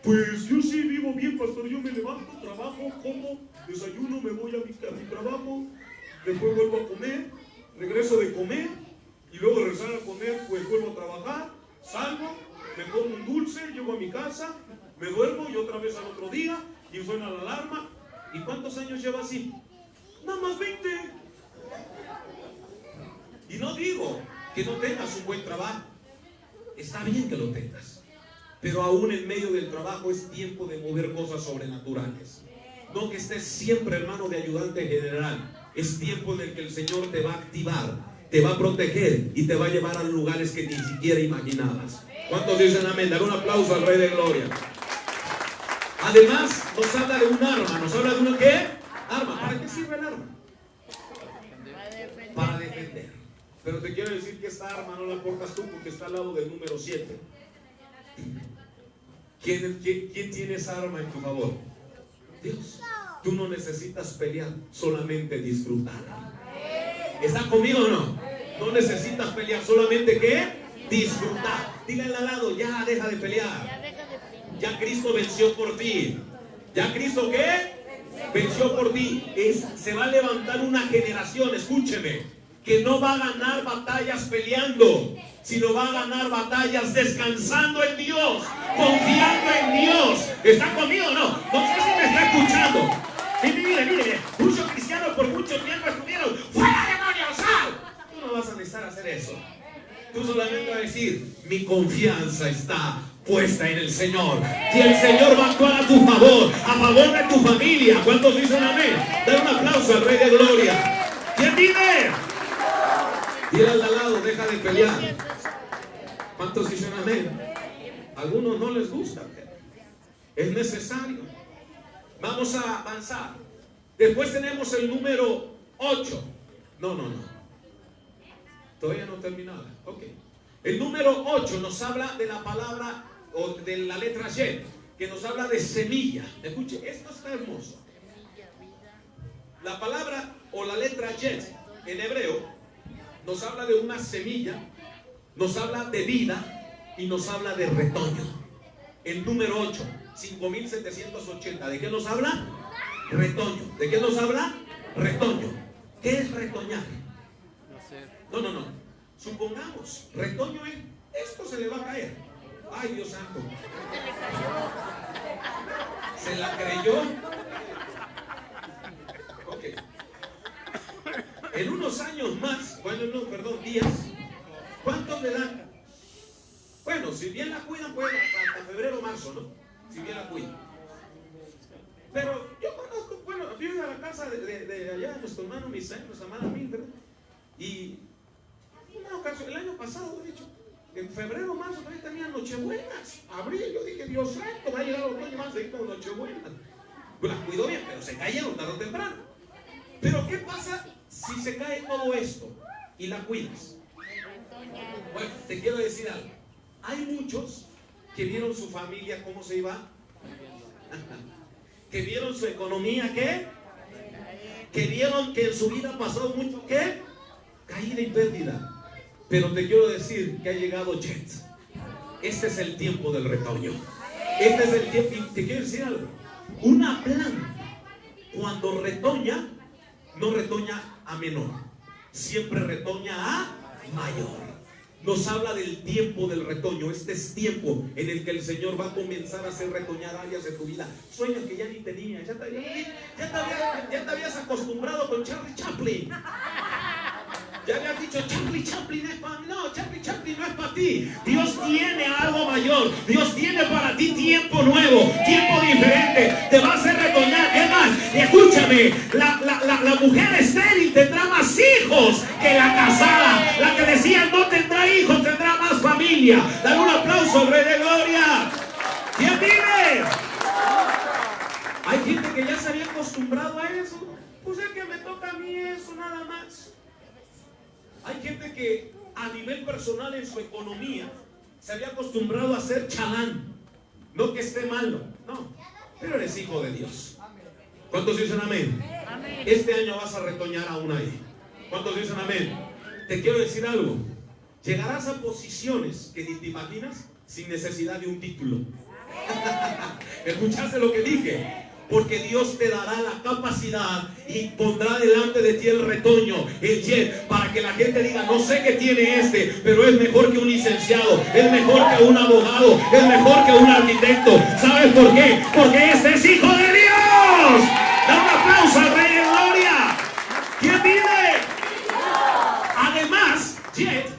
Pues yo sí vivo bien, pastor. Yo me levanto, trabajo, como, desayuno, me voy a mi trabajo, después vuelvo a comer, regreso de comer y luego de regresar a comer, pues vuelvo a trabajar, salgo, me como un dulce, llego a mi casa, me duermo y otra vez al otro día y suena la alarma. ¿Y cuántos años lleva así? Nada más 20. Y no digo que no tengas un buen trabajo. Está bien que lo tengas, pero aún en medio del trabajo es tiempo de mover cosas sobrenaturales. No que estés siempre, hermano, de ayudante general. Es tiempo en el que el Señor te va a activar, te va a proteger y te va a llevar a lugares que ni siquiera imaginabas. ¿Cuántos dicen amén? Dar un aplauso al Rey de Gloria. Además, nos habla de un arma. ¿Nos habla de una qué? Arma. ¿Para qué sirve el arma? Para defender. Pero te quiero decir que esta arma no la portas tú porque está al lado del número 7. ¿Quién tiene esa arma en tu favor? Dios. Tú no necesitas pelear, solamente disfrutar. ¿Está conmigo o no? No necesitas pelear, solamente ¿qué? Disfrutar. Díganle al lado, ya deja de pelear. Ya Cristo venció por ti. ¿Ya Cristo qué? Venció por ti. Se va a levantar una generación, escúcheme, que no va a ganar batallas peleando, sino va a ganar batallas descansando en Dios, confiando en Dios. ¿Está conmigo o no? No sé si me está escuchando. Y mire, muchos cristianos por mucho tiempo estuvieron ¡fuera demonio, sal! Tú no vas a necesitar hacer eso. Tú solamente vas a decir, mi confianza está puesta en el Señor. Y el Señor va a actuar a tu favor, a favor de tu familia. ¿Cuántos dicen amén? Dale un aplauso al Rey de Gloria. ¿Quién vive? Dile al lado, deja de pelear. ¿Cuántos dicen amén? A algunos no les gusta. Es necesario. Vamos a avanzar. Después tenemos el número 8. No. Todavía no terminaba. Ok. El número 8 nos habla de la palabra o de la letra Y, que nos habla de semilla. Escuche, esto está hermoso. La palabra o la letra Y en hebreo nos habla de una semilla, nos habla de vida y nos habla de retoño. El número 8, 5780. ¿De qué nos habla? Retoño. ¿De qué nos habla? Retoño. ¿Qué es retoñar? No. Supongamos, retoño es, esto se le va a caer. Ay, Dios santo. ¿Se la creyó? Ok. En unos años más, bueno, no, perdón, días, ¿cuántos le dan? Bueno, si bien la cuidan, pues hasta febrero o marzo, ¿no? Si bien la cuidan. Pero yo conozco, bueno, fui a la casa de allá de nuestro hermano Misael, nuestra hermana Mildred, y una ocasión, el año pasado, de hecho, en febrero o marzo también tenían nochebuenas. Abril, yo dije, Dios santo, va a llegar otoño, van a seguir con nochebuenas. Pues las cuidó bien, pero se cayeron tarde o temprano. Pero ¿qué pasa si se cae todo esto y la cuidas? Bueno, te quiero decir algo. Hay muchos que vieron su familia cómo se iba, que vieron su economía, ¿qué? Que vieron que en su vida pasó mucho, ¿qué? Caída y pérdida. Pero te quiero decir que ha llegado Jet. Este es el tiempo del retoño. Este es el tiempo. Y te quiero decir algo. Una planta, cuando retoña, no retoña a menor, siempre retoña a mayor. Nos habla del tiempo del retoño. Este es tiempo en el que el Señor va a comenzar a hacer retoñar áreas de tu vida. Sueños que ya ni tenías. Ya te habías acostumbrado con Charlie Chaplin. Ya habías dicho, Charlie Chaplin es para mí. No, Charlie Chaplin no es para ti. Dios tiene algo mayor. Dios tiene para ti tiempo nuevo, tiempo diferente. Te va a hacer retoñar. Es más, escúchame, la mujer estéril tendrá más hijos que la casada. La que decía no tendrá hijos, tendrá más familia. Dale un aplauso al Rey de Gloria. ¿Quién vive? Hay gente que ya se había acostumbrado a eso. Pues es que me toca a mí eso nada más. Hay gente que a nivel personal en su economía se había acostumbrado a ser chalán. No que esté malo, no, pero eres hijo de Dios. ¿Cuántos dicen amén? Este año vas a retoñar aún ahí. ¿Cuántos dicen amén? Te quiero decir algo. Llegarás a posiciones que ni te imaginas sin necesidad de un título. ¿Escuchaste lo que dije? Porque Dios te dará la capacidad y pondrá delante de ti el retoño, el Jet, para que la gente diga, no sé qué tiene este, pero es mejor que un licenciado, es mejor que un abogado, es mejor que un arquitecto. ¿Sabes por qué? Porque este es hijo de Dios. Da un aplauso al Rey de Gloria. ¿Quién vive? Además, Jet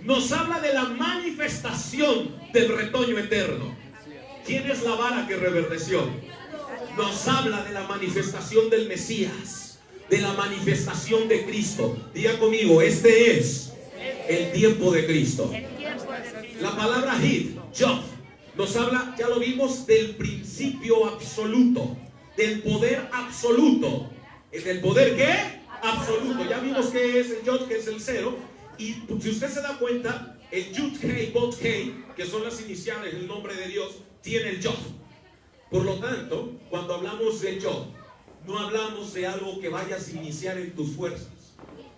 nos habla de la manifestación del retoño eterno. ¿Quién es la vara que reverdeció? Nos habla de la manifestación del Mesías, de la manifestación de Cristo. Diga conmigo, este es el tiempo de Cristo. La palabra hid, Job, nos habla, ya lo vimos, del principio absoluto, del poder absoluto. ¿Del poder qué? Absoluto. Ya vimos que es el Yod, que es el cero. Y si usted se da cuenta, el Yud Hei Bot Hei, que son las iniciales del nombre de Dios, tiene el Yod. Por lo tanto, cuando hablamos de yo, no hablamos de algo que vayas a iniciar en tus fuerzas.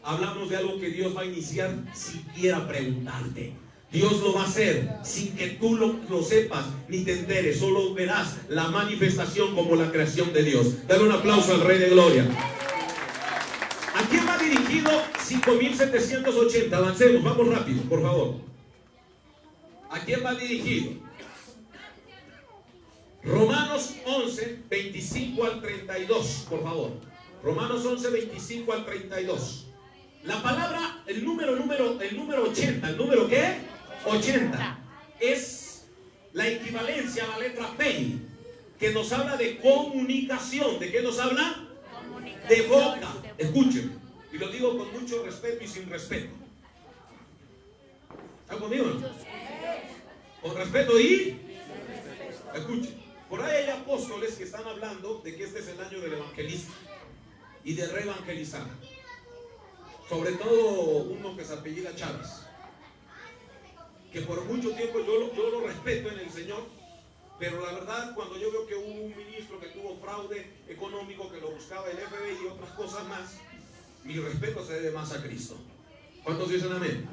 Hablamos de algo que Dios va a iniciar sin siquiera preguntarte. Dios lo va a hacer sin que tú lo sepas ni te enteres. Solo verás la manifestación como la creación de Dios. Dale un aplauso al Rey de Gloria. ¿A quién va dirigido 5780? Avancemos, vamos rápido, por favor. ¿A quién va dirigido? Romanos 11, 25 al 32, por favor. Romanos 11, 25 al 32. La palabra, el número 80, ¿el número qué? 80. Es la equivalencia a la letra P, que nos habla de comunicación. ¿De qué nos habla? De boca. Escuchen, y lo digo con mucho respeto y sin respeto. ¿Están conmigo, no? Con respeto y... Escuchen. Por ahí hay apóstoles que están hablando de que este es el año del evangelista y de reevangelizar. Sobre todo uno que se apellida Chávez, que por mucho tiempo yo lo respeto en el Señor, pero la verdad, cuando yo veo que hubo un ministro que tuvo fraude económico, que lo buscaba el FBI y otras cosas más, mi respeto se debe más a Cristo. ¿Cuántos dicen amén?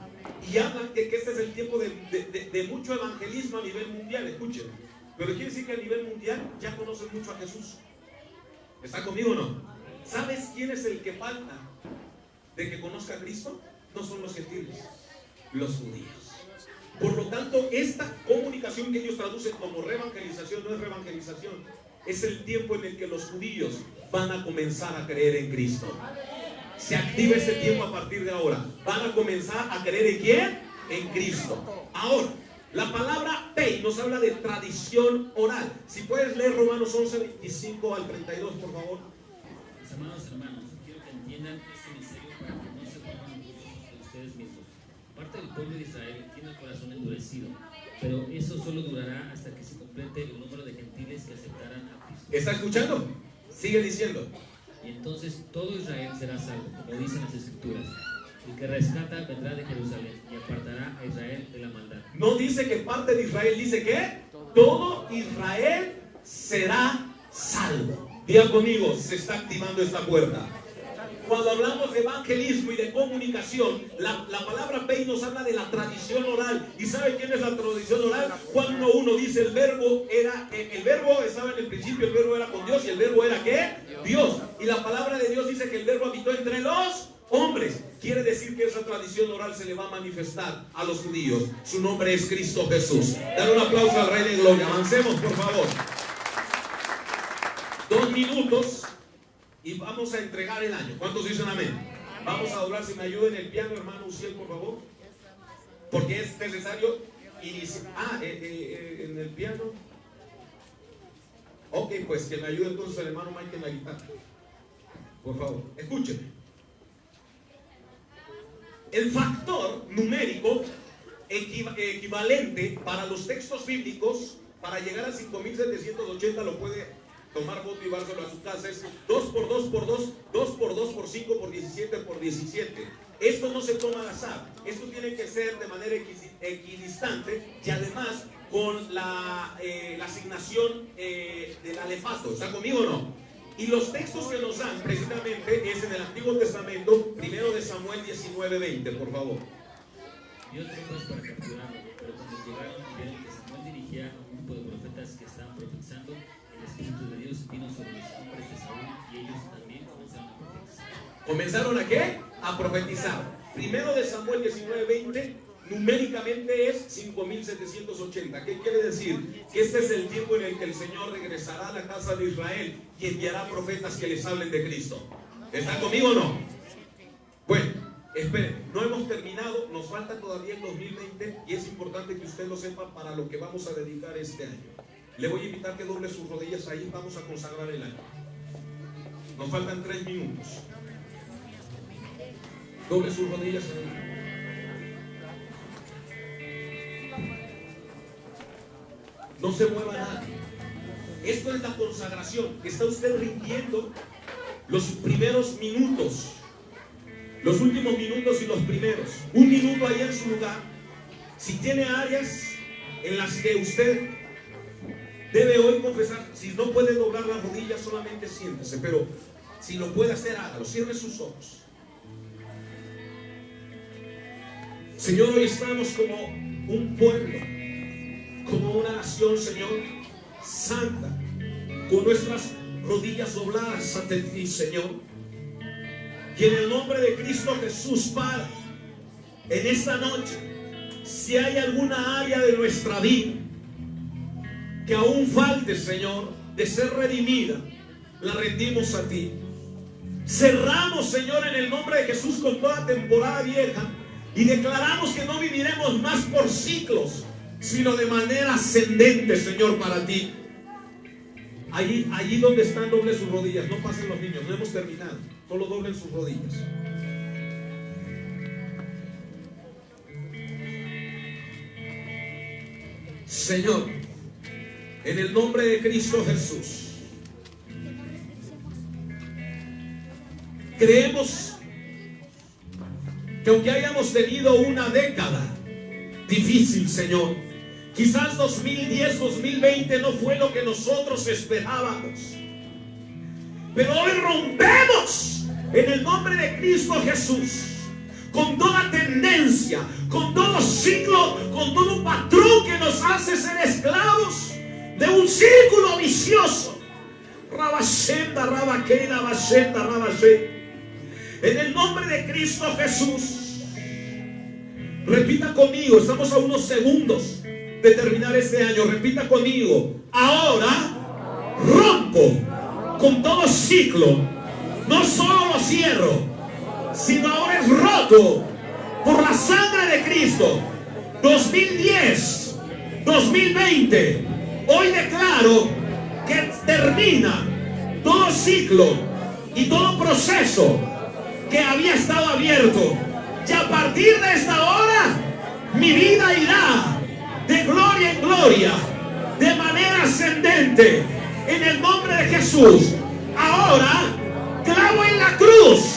Y hablan de que este es el tiempo de mucho evangelismo a nivel mundial. Escuchen. Pero quiere decir que a nivel mundial ya conocen mucho a Jesús. ¿Está conmigo o no? ¿Sabes quién es el que falta de que conozca a Cristo? No son los gentiles, los judíos. Por lo tanto, esta comunicación que ellos traducen como reevangelización no es reevangelización. Es el tiempo en el que los judíos van a comenzar a creer en Cristo. Se activa ese tiempo a partir de ahora. Van a comenzar a creer en ¿quién? En Cristo. Ahora, la palabra pei nos habla de tradición oral. Si puedes leer Romanos 11, 25 al 32, por favor. Mis amados hermanos, quiero que entiendan este misterio para que no se vuelvan orgullosos de ustedes mismos. Parte del pueblo de Israel tiene el corazón endurecido, pero eso solo durará hasta que se complete el número de gentiles que aceptarán a Cristo. ¿Está escuchando? Sigue diciendo. Y entonces todo Israel será salvo, como dicen las Escrituras. El que rescata vendrá de Jerusalén y apartará a Israel de la maldad. No dice que parte de Israel, dice que todo Israel será salvo. Diga conmigo, se está activando esta puerta. Cuando hablamos de evangelismo y de comunicación, la palabra pei nos habla de la tradición oral. ¿Y sabe quién es la tradición oral? Juan 1:1 dice el verbo estaba en el principio, el verbo era con Dios y el verbo era ¿qué? Dios. Y la palabra de Dios dice que el verbo habitó entre los hombres. Quiere decir que esa tradición oral se le va a manifestar a los judíos. Su nombre es Cristo Jesús. Dale un aplauso al Rey de Gloria. Avancemos, por favor. 2 minutos. Y vamos a entregar el año. ¿Cuántos dicen amén? Vamos a orar. Si me ayuda en el piano, hermano Uciel, por favor. Porque es necesario iniciar. En el piano. Ok, pues que me ayude entonces el hermano Mike en la guitarra. Por favor, escúcheme. El factor numérico equivalente para los textos bíblicos, para llegar a 5780, lo puede tomar foto y llevárselo a su casa, es 2 por 2 por 2, 2 por 2 por 5 por 17 por 17. Esto no se toma al azar, esto tiene que ser de manera equidistante y además con la asignación del alefato. ¿Está conmigo o no? Y los textos que nos dan precisamente es en el Antiguo Testamento, 1 de Samuel 19:20, por favor. Dio tropas para capturarlo, pero cuando llegaron y vieron que Samuel dirigía a un grupo de profetas que estaban profetizando, el Espíritu de Dios vino sobre los hombres de Saúl y ellos también comenzaron a profetizar. ¿Comenzaron a qué? A profetizar. 1 de Samuel 19:20 numéricamente es 5780. ¿Qué quiere decir? Que este es el tiempo en el que el Señor regresará a la casa de Israel y enviará profetas que les hablen de Cristo. ¿Están conmigo o no? Bueno, esperen, no hemos terminado, nos falta todavía el 2020 y es importante que usted lo sepa para lo que vamos a dedicar este año. Le voy a invitar que doble sus rodillas ahí, vamos a consagrar el año. Nos faltan 3 minutos. Doble sus rodillas ahí. No se mueva nada. Esto es la consagración. Está usted rindiendo los primeros minutos, los últimos minutos y los primeros. 1 minuto ahí en su lugar. Si tiene áreas en las que usted debe hoy confesar, si no puede doblar las rodillas, solamente siéntese, pero si lo puede hacer, hágalo. Cierre sus ojos. Señor, hoy estamos como un pueblo, como una nación, Señor, santa, con nuestras rodillas dobladas ante ti, Señor. Y en el nombre de Cristo Jesús, Padre, en esta noche, si hay alguna área de nuestra vida que aún falte, Señor, de ser redimida, la rendimos a ti. Cerramos, Señor, en el nombre de Jesús con toda temporada vieja y declaramos que no viviremos más por ciclos, sino de manera ascendente, Señor, para ti. Allí donde están, doble sus rodillas. No pasen los niños, no hemos terminado. Solo doblen sus rodillas. Señor, en el nombre de Cristo Jesús, creemos que aunque hayamos tenido una década difícil, Señor, quizás 2010, 2020 no fue lo que nosotros esperábamos, pero hoy rompemos en el nombre de Cristo Jesús con toda tendencia, con todo ciclo, con todo patrón que nos hace ser esclavos de un círculo vicioso. Rabashenda, Rabaquena, Bashenda, Rabashe. En el nombre de Cristo Jesús, repita conmigo, estamos a unos segundos de terminar este año. Repita conmigo: ahora rompo con todo ciclo. No solo lo cierro, sino ahora es roto por la sangre de Cristo. 2010, 2020, hoy declaro que termina todo ciclo y todo proceso que había estado abierto. Y a partir de esta hora, mi vida irá de gloria en gloria, de manera ascendente, en el nombre de Jesús. Ahora clavo en la cruz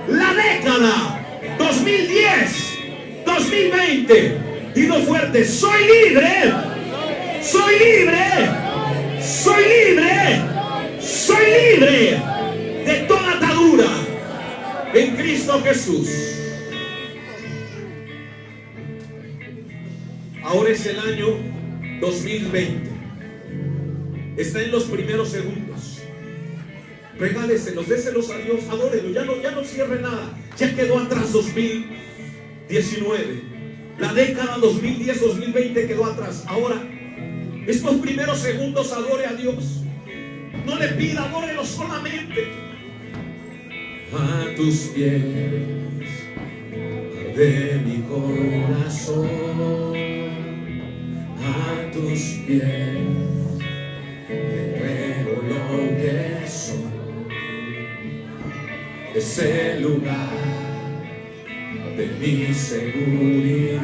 la década 2010, 2020. Digo fuerte: soy libre, soy libre, soy libre, soy libre de toda atadura en Cristo Jesús. Ahora es el año 2020. Está en los primeros segundos. Regáleselos, déselos a Dios, adórenlo. Ya no cierre nada. Ya quedó atrás 2019. La década 2010-2020 quedó atrás. Ahora, estos primeros segundos, adore a Dios. No le pida, adórelo solamente. A tus pies de mi corazón, a tus pies entrego lo que soy. Es el lugar de mi seguridad,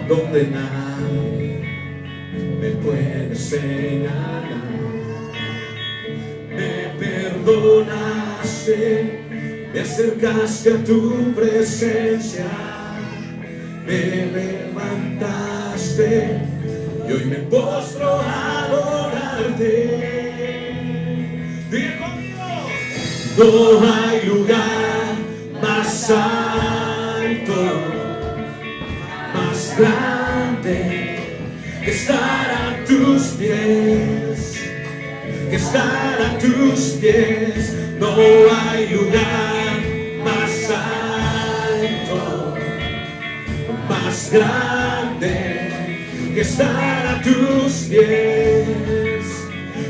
donde nadie me puede señalar. Me perdonaste, me acercaste a tu presencia, me levantaste y hoy me postro a adorarte. Dile conmigo: no hay lugar más alto, más grande que estar a tus pies, que estar a tus pies. No hay lugar más alto, más grande que estar a tus pies,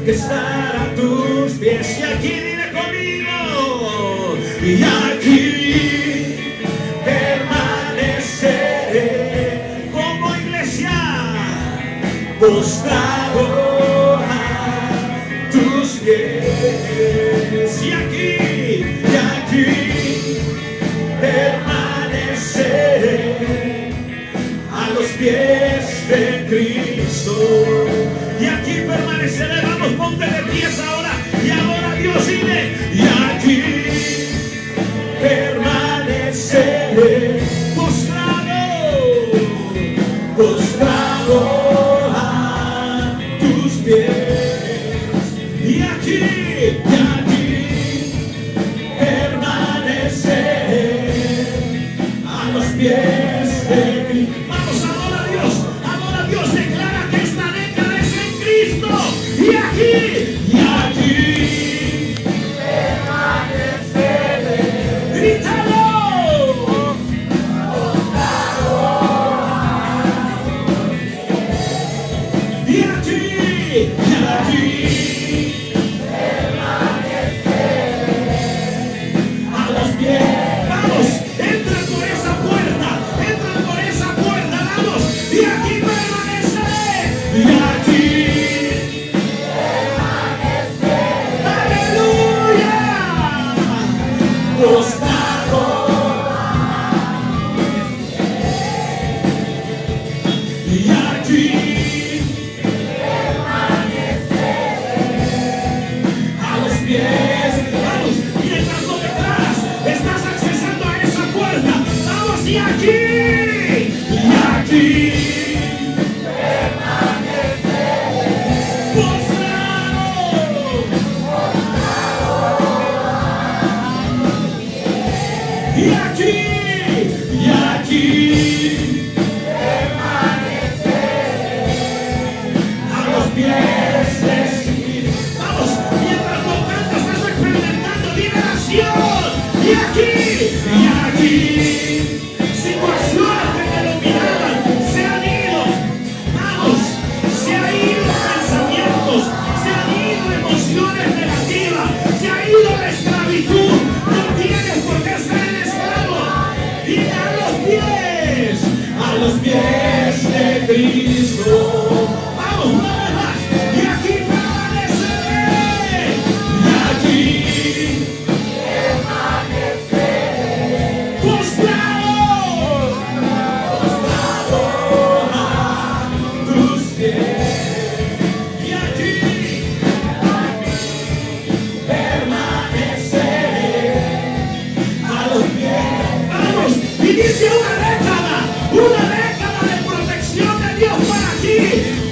que estar a tus pies. Y aquí dile conmigo: y aquí permaneceré como iglesia, postrado a tus pies. Y aquí permaneceré a los pies de Cristo. Y aquí permaneceré. Vamos, ponte de pies ahora y adora a Dios. Dile: y aquí permaneceré postrado a tus pies. Y aquí permaneceré a los pies de Cristo. Vamos, adora a Dios, declara que esta década es en Cristo. Y aquí permaneceré. Grítalo. situaciones que te dominaban se han ido. Vamos, se han ido pensamientos, se han ido emociones negativas, se ha ido la esclavitud. No tienes por qué ser esclavo. Y a los pies de Cristo. Vamos, una vez más. Y aquí permaneceré. Y aquí postrado a tus pies. Y aquí permaneceré a los pies. Vamos, inicia una década de protección de Dios para ti,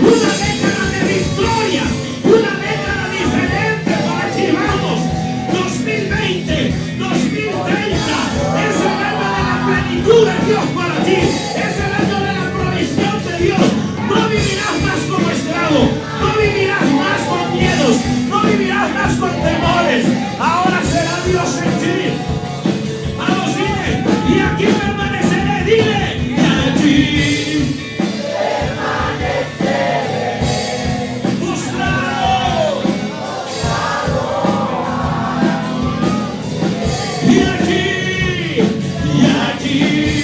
una década de victoria, una década diferente para ti. Vamos, 2020, 2030 es el año de la plenitud de Dios para ti, es el año de la provisión de Dios. No vivirás más como esclavo, no vivirás más con miedos, no vivirás más con temores. Ahora será Dios en ti. Vamos, dile, y aquí permaneceré, dile, y aquí permaneceré, postrado, y aquí permaneceré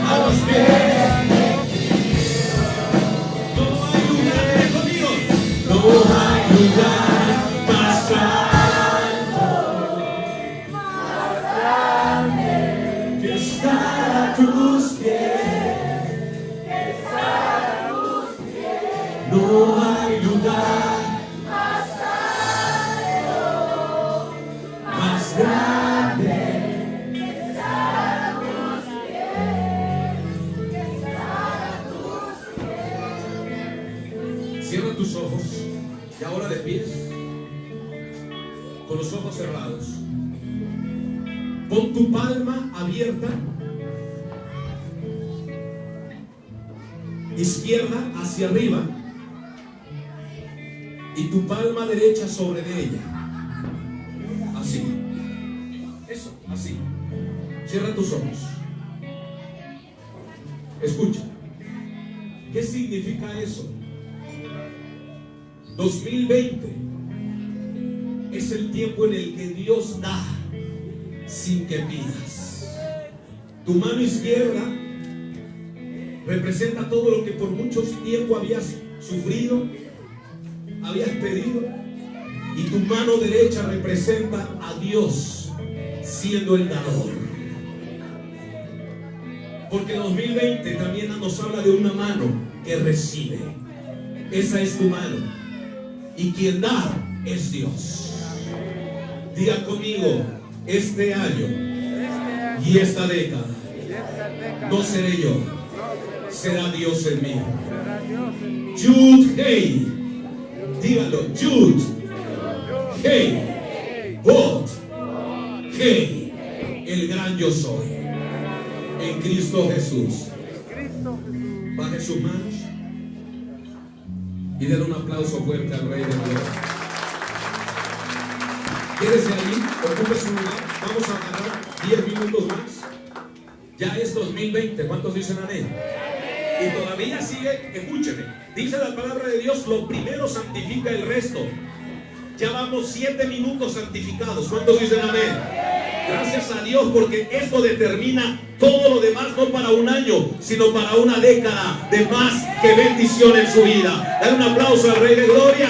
a los pies. No hay lugar, conmigo, no hay lugar más alto que estar a tus pies. No hay lugar más alto, más grande que estar a tus pies. Cierra tus ojos y ahora de pies, con los ojos cerrados. Pon tu palma abierta, izquierda hacia arriba, y tu palma derecha sobre de ella. Así. Eso, así. Cierra tus ojos. Escucha. ¿Qué significa eso? 2020 es el tiempo en el que Dios da sin que pidas. Tu mano izquierda representa todo lo que por mucho tiempo habías sufrido, habías pedido, y tu mano derecha representa a Dios siendo el dador. Porque 2020 también nos habla de una mano que recibe. Esa es tu mano, y quien da es Dios. Diga conmigo: este año y esta década no seré yo, será Dios en mí. Yud Hey, dígalo, Yud Hey, Vot Hey, el gran yo soy en Cristo Jesús. Baje sus manos y denle un aplauso fuerte al Rey de Gloria. Quédese ahí, ocupe su lugar. Vamos a agarrar 10 minutos más. Ya es 2020. ¿Cuántos dicen amén? Y todavía sigue, escúcheme. Dice la palabra de Dios: lo primero santifica el resto. Ya vamos 7 minutos santificados. ¿Cuántos dicen amén? Gracias a Dios, porque esto determina todo lo demás, no para un año, sino para una década de más que bendición en su vida. Dale un aplauso al Rey de Gloria.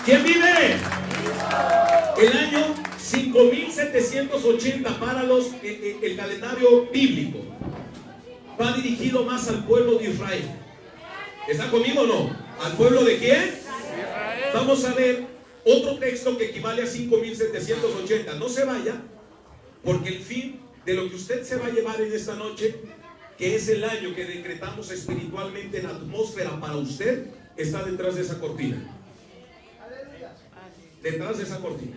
¿Quién vive? El año 5780 para el calendario bíblico va dirigido más al pueblo de Israel. ¿Está conmigo o no? ¿Al pueblo de quién? Vamos a ver otro texto que equivale a 5780. No se vaya, porque el fin de lo que usted se va a llevar en esta noche, que es el año que decretamos espiritualmente en la atmósfera para usted, está detrás de esa cortina. Detrás de esa cortina.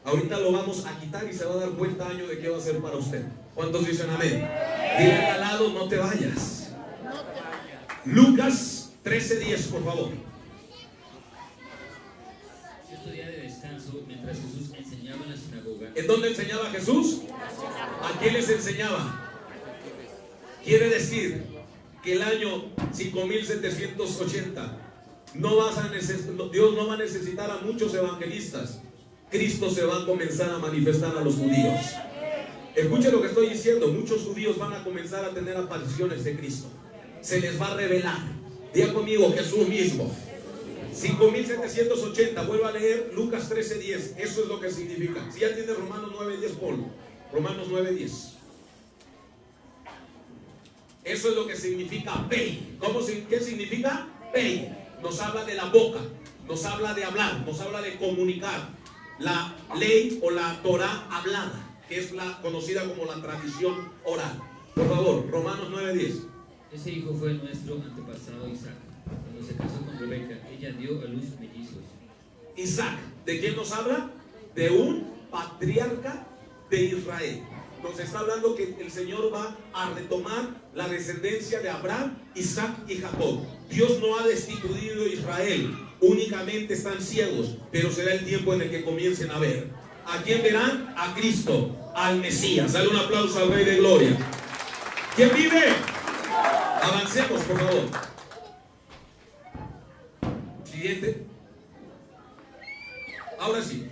Ahorita lo vamos a quitar y se va a dar cuenta año de qué va a ser para usted. ¿Cuántos dicen amén? Dile al lado: no te vayas. Lucas 13:10, por favor. Cierto día de descanso descanso mientras Jesús enseñaba en la sinagoga. ¿En dónde enseñaba Jesús? ¿A quién les enseñaba? Quiere decir que el año 5780 Dios no va a necesitar a muchos evangelistas. Cristo se va a comenzar a manifestar a los judíos. Escuchen lo que estoy diciendo. Muchos judíos van a comenzar a tener apariciones de Cristo. Se les va a revelar. Diga conmigo, Jesús mismo. 5780, vuelvo a leer Lucas 13:10. Eso es lo que significa. Si ya tiene Romanos 9:10, ponlo. Romanos 9:10. Eso es lo que significa pei. ¿Qué significa? Pei. Nos habla de la boca, nos habla de hablar, nos habla de comunicar. La ley o la Torah hablada, que es la conocida como la tradición oral. Por favor, Romanos 9:10. Ese hijo fue nuestro antepasado Isaac. Cuando se casó con Rebeca, ella dio a luz mellizos. Isaac, ¿de quién nos habla? De un patriarca de Israel. Nos está hablando que el Señor va a retomar la descendencia de Abraham, Isaac y Jacob. Dios no ha destituido a Israel, únicamente están ciegos, pero será el tiempo en el que comiencen a ver. ¿A quién verán? A Cristo, al Mesías. Dale un aplauso al Rey de Gloria. ¿Quién vive? Avancemos, por favor. Siguiente. Ahora sí.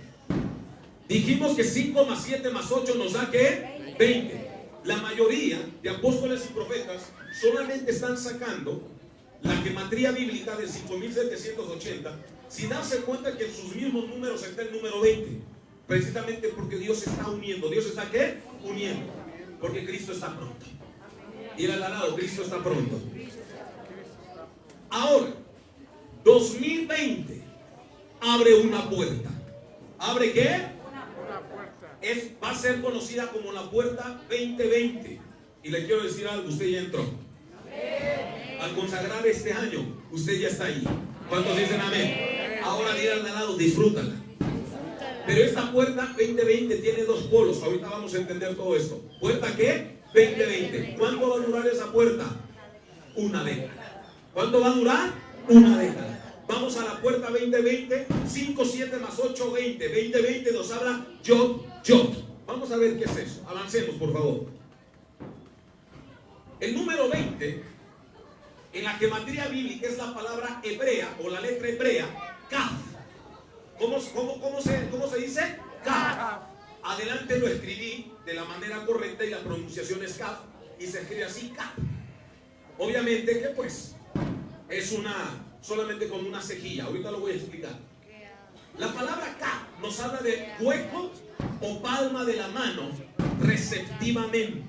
Dijimos que 5 más 7 más 8 nos da ¿qué? 20. La mayoría de apóstoles y profetas solamente están sacando la gematría bíblica del 5780 sin darse cuenta que en sus mismos números está el número 20. Precisamente porque Dios está uniendo. ¿Dios está qué? Uniendo. Porque Cristo está pronto. Y al lado, Cristo está pronto. Ahora, 2020 abre una puerta. ¿Abre qué? Va a ser conocida como la puerta 2020. Y le quiero decir algo, usted ya entró. Al consagrar este año, usted ya está ahí. ¿Cuántos dicen amén? Ahora díganle al lado, disfrútala. Pero esta puerta 2020 tiene dos polos. Ahorita vamos a entender todo esto. ¿Puerta qué? 2020. ¿Cuánto va a durar esa puerta? Una década. ¿Cuánto va a durar? Una década. Vamos a la puerta 2020, 5, 7 más 8, 20. 2020 nos habla Yod. Vamos a ver qué es eso. Avancemos, por favor. El número 20, en la gematría bíblica, es la palabra hebrea o la letra hebrea, Kaf. ¿Cómo se dice? Kaf. Adelante lo escribí de la manera correcta y la pronunciación es Kaf. Y se escribe así, Kaf. Obviamente que pues es solamente con una cejilla. Ahorita lo voy a explicar. La palabra Kaf nos habla de hueco o palma de la mano receptivamente.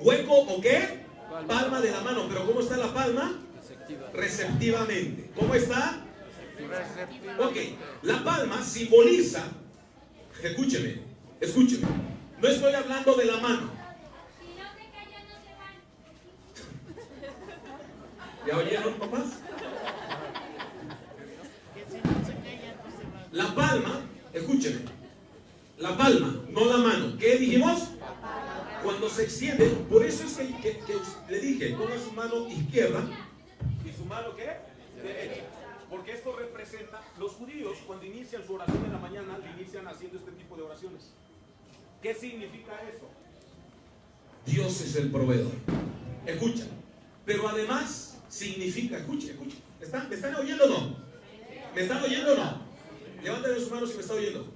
¿Hueco o qué? Palma de la mano. ¿Pero cómo está la palma? Receptivamente. ¿Cómo está? Ok. La palma simboliza, escúcheme. No estoy hablando de la mano. ¿Ya oyeron, papás? La palma, escúcheme. La palma, no la mano. ¿Qué dijimos? Cuando se extiende, por eso es que le dije, ponga su mano izquierda y su mano ¿qué? Derecha. Porque esto representa, los judíos cuando inician su oración en la mañana, le inician haciendo este tipo de oraciones. ¿Qué significa eso? Dios es el proveedor. Escucha. Pero además significa, escuche. ¿Me están oyendo o no? ¿Me están oyendo o no? Levanten sus manos si me está oyendo.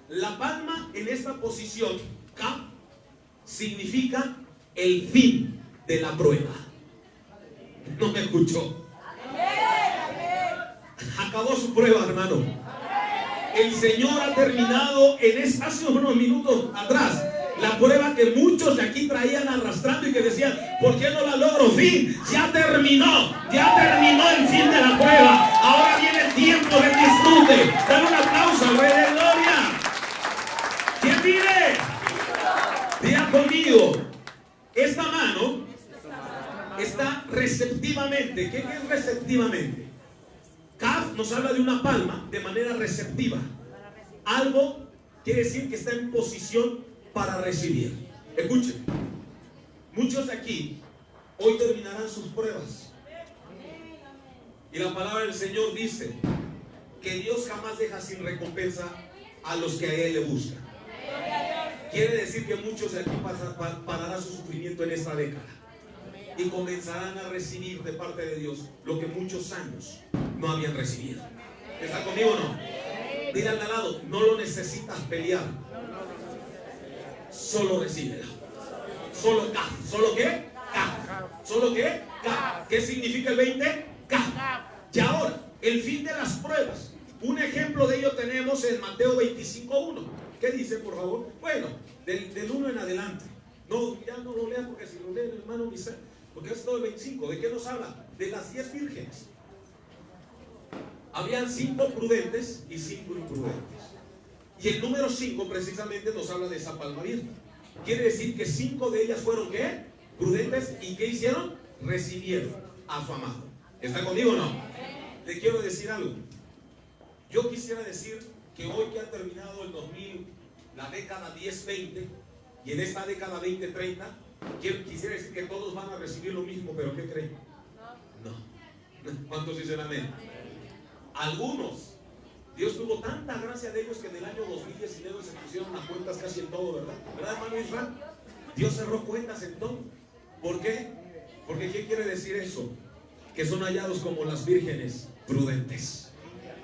La palma en esta posición, Kaf, significa el fin de la prueba. No me escuchó. Acabó su prueba, hermano. El Señor ha terminado hace unos minutos atrás la prueba que muchos de aquí traían arrastrando y que decían, ¿por qué no la logro? Fin, ya terminó el fin de la prueba. Ahora viene el tiempo del disfrute. Dale un aplauso al Rey de Gloria. ¿Quién vive? Diga conmigo, esta mano está receptivamente. ¿Qué es receptivamente? Kaf nos habla de una palma de manera receptiva. Algo quiere decir que está en posición para recibir. Escuchen, muchos de aquí hoy terminarán sus pruebas. Y la palabra del Señor dice que Dios jamás deja sin recompensa a los que a Él le buscan. Quiere decir que muchos de aquí pararán su sufrimiento en esta década y comenzarán a recibir de parte de Dios lo que muchos años no habían recibido. ¿Está conmigo o no? Dile al lado, no lo necesitas pelear, solo recíbelo. Solo K. ¿Solo qué? K. ¿Solo qué? K. ¿Qué significa el 20? K. Y ahora, el fin de las pruebas. Un ejemplo de ello tenemos en Mateo 25:1. ¿Qué dice, por favor? Bueno, del 1 en adelante. No, ya no lo lea porque si lo lee el hermano Misael, porque es todo el 25. ¿De qué nos habla? De las 10 vírgenes. Habían 5 prudentes y 5 imprudentes. Y el número 5 precisamente nos habla de esa palma virgen. Quiere decir que 5 de ellas fueron ¿qué? Prudentes. ¿Y qué hicieron? Recibieron a su amado. ¿Está conmigo o no? Le quiero decir algo. Yo quisiera decir que hoy que ha terminado el 2000, la década 10-20, y en esta década 20-30, quisiera decir que todos van a recibir lo mismo, pero ¿qué creen? No. ¿Cuántos dicen amén? Algunos, Dios tuvo tanta gracia de ellos que en el año 2019 se pusieron a cuentas casi en todo, ¿verdad? ¿Verdad, hermano Israel? Dios cerró cuentas en todo. ¿Por qué? Porque ¿qué quiere decir eso? Que son hallados como las vírgenes prudentes.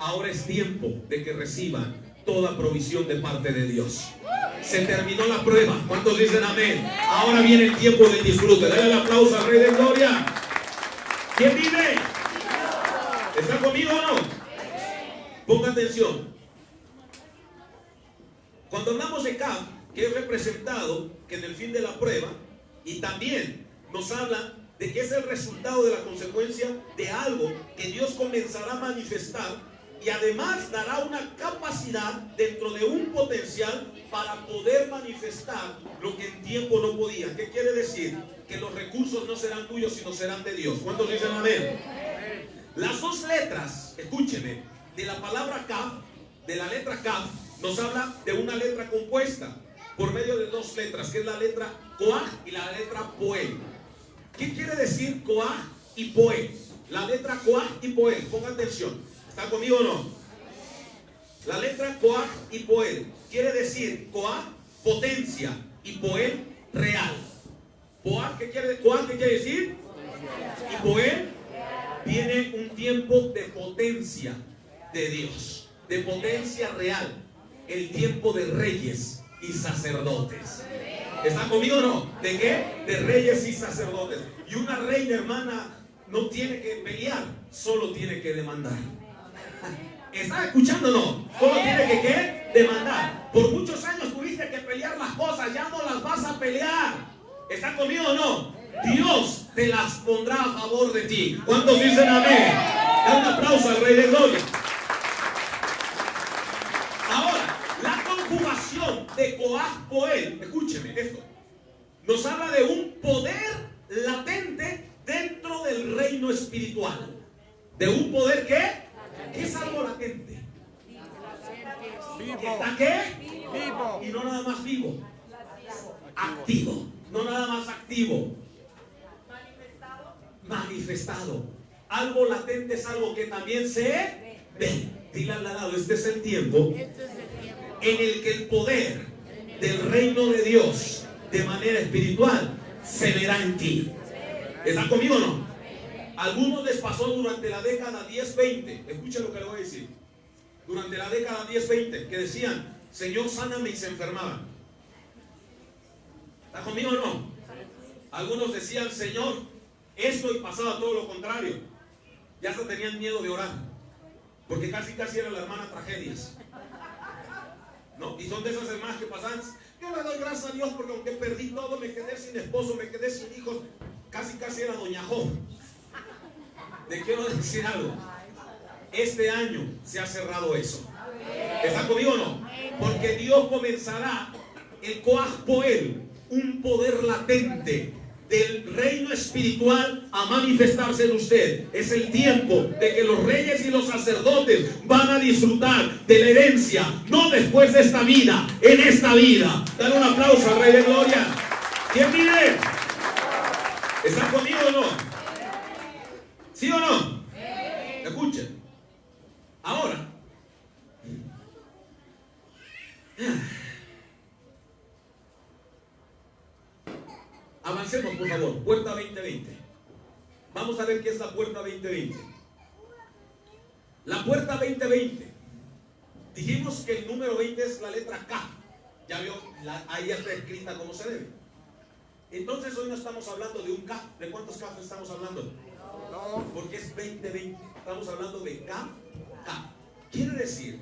Ahora es tiempo de que reciban toda provisión de parte de Dios. Se terminó la prueba. ¿Cuántos dicen amén? Ahora viene el tiempo del disfrute. Dale el aplauso al Rey de Gloria. ¿Quién vive? ¿Está conmigo o no? Ponga atención. Cuando hablamos de Cab, que es representado que en el fin de la prueba, y también nos habla de que es el resultado de la consecuencia de algo que Dios comenzará a manifestar, y además dará una capacidad dentro de un potencial para poder manifestar lo que en tiempo no podía. ¿Qué quiere decir? Que los recursos no serán tuyos, sino serán de Dios. ¿Cuántos dicen amén? Las dos letras, escúcheme, de la palabra Kaf, de la letra Kaf, nos habla de una letra compuesta por medio de dos letras, que es la letra Koaj y la letra Poel. ¿Qué quiere decir Koaj y Poel? La letra Koaj y Poel, ponga atención. ¿Está conmigo o no? La letra Koaj y Poel quiere decir Koaj, potencia, y Poel, real. Koaj, ¿qué quiere decir? Y Poel viene un tiempo de potencia de Dios, de potencia real, el tiempo de reyes y sacerdotes. ¿Está conmigo o no? ¿De qué? De reyes y sacerdotes. Y una reina, hermana, no tiene que pelear, solo tiene que demandar. ¿Está escuchando o no? Solo tiene que ¿qué? Demandar. Por muchos años tuviste que pelear las cosas, ya no las vas a pelear. ¿Está conmigo o no? Dios te las pondrá a favor de ti. ¿Cuántos dicen amén? Da un aplauso al Rey de Gloria. Ahora, la conjugación de Koaj Poel, escúcheme esto, nos habla de un poder latente dentro del reino espiritual. ¿De un poder qué? ¿Qué es algo latente? Vivo. ¿Está qué? Vivo. Y no nada más vivo. Activo. No nada más activo. Manifestado. Algo latente es algo que también se ve. Dile al lado, este es el tiempo en el que el poder del reino de Dios de manera espiritual se verá en ti. ¿Están conmigo o no? Algunos les pasó durante la década 10-20. Escuchen lo que le voy a decir. Durante la década 10-20, que decían, Señor, sáname, y se enfermaban. ¿Está conmigo o no? Algunos decían, Señor, esto, y pasaba todo lo contrario. Ya hasta tenían miedo de orar, porque casi era la hermana Tragedias, ¿no? Y son de esas hermanas que pasan, yo le doy gracias a Dios porque aunque perdí todo, me quedé sin esposo, me quedé sin hijos. Casi era Doña Job. Le quiero decir algo. Este año se ha cerrado eso. ¿Está conmigo o no? Porque Dios comenzará el Koaj Poel, un poder latente del reino espiritual a manifestarse en usted. Es el tiempo de que los reyes y los sacerdotes van a disfrutar de la herencia, no después de esta vida, en esta vida. Dale un aplauso al Rey de Gloria. ¿Quién vive? ¿Están conmigo o no? ¿Sí o no? Escuchen. Ahora, Avancemos, por favor. Puerta 2020. Vamos a ver qué es la puerta 2020. La puerta 2020. Dijimos que el número 20 es la letra K. Ya vio, ahí ya está escrita como se debe. Entonces hoy no estamos hablando de un K. ¿De cuántos K estamos hablando? Porque es 2020. Estamos hablando de K. Quiere decir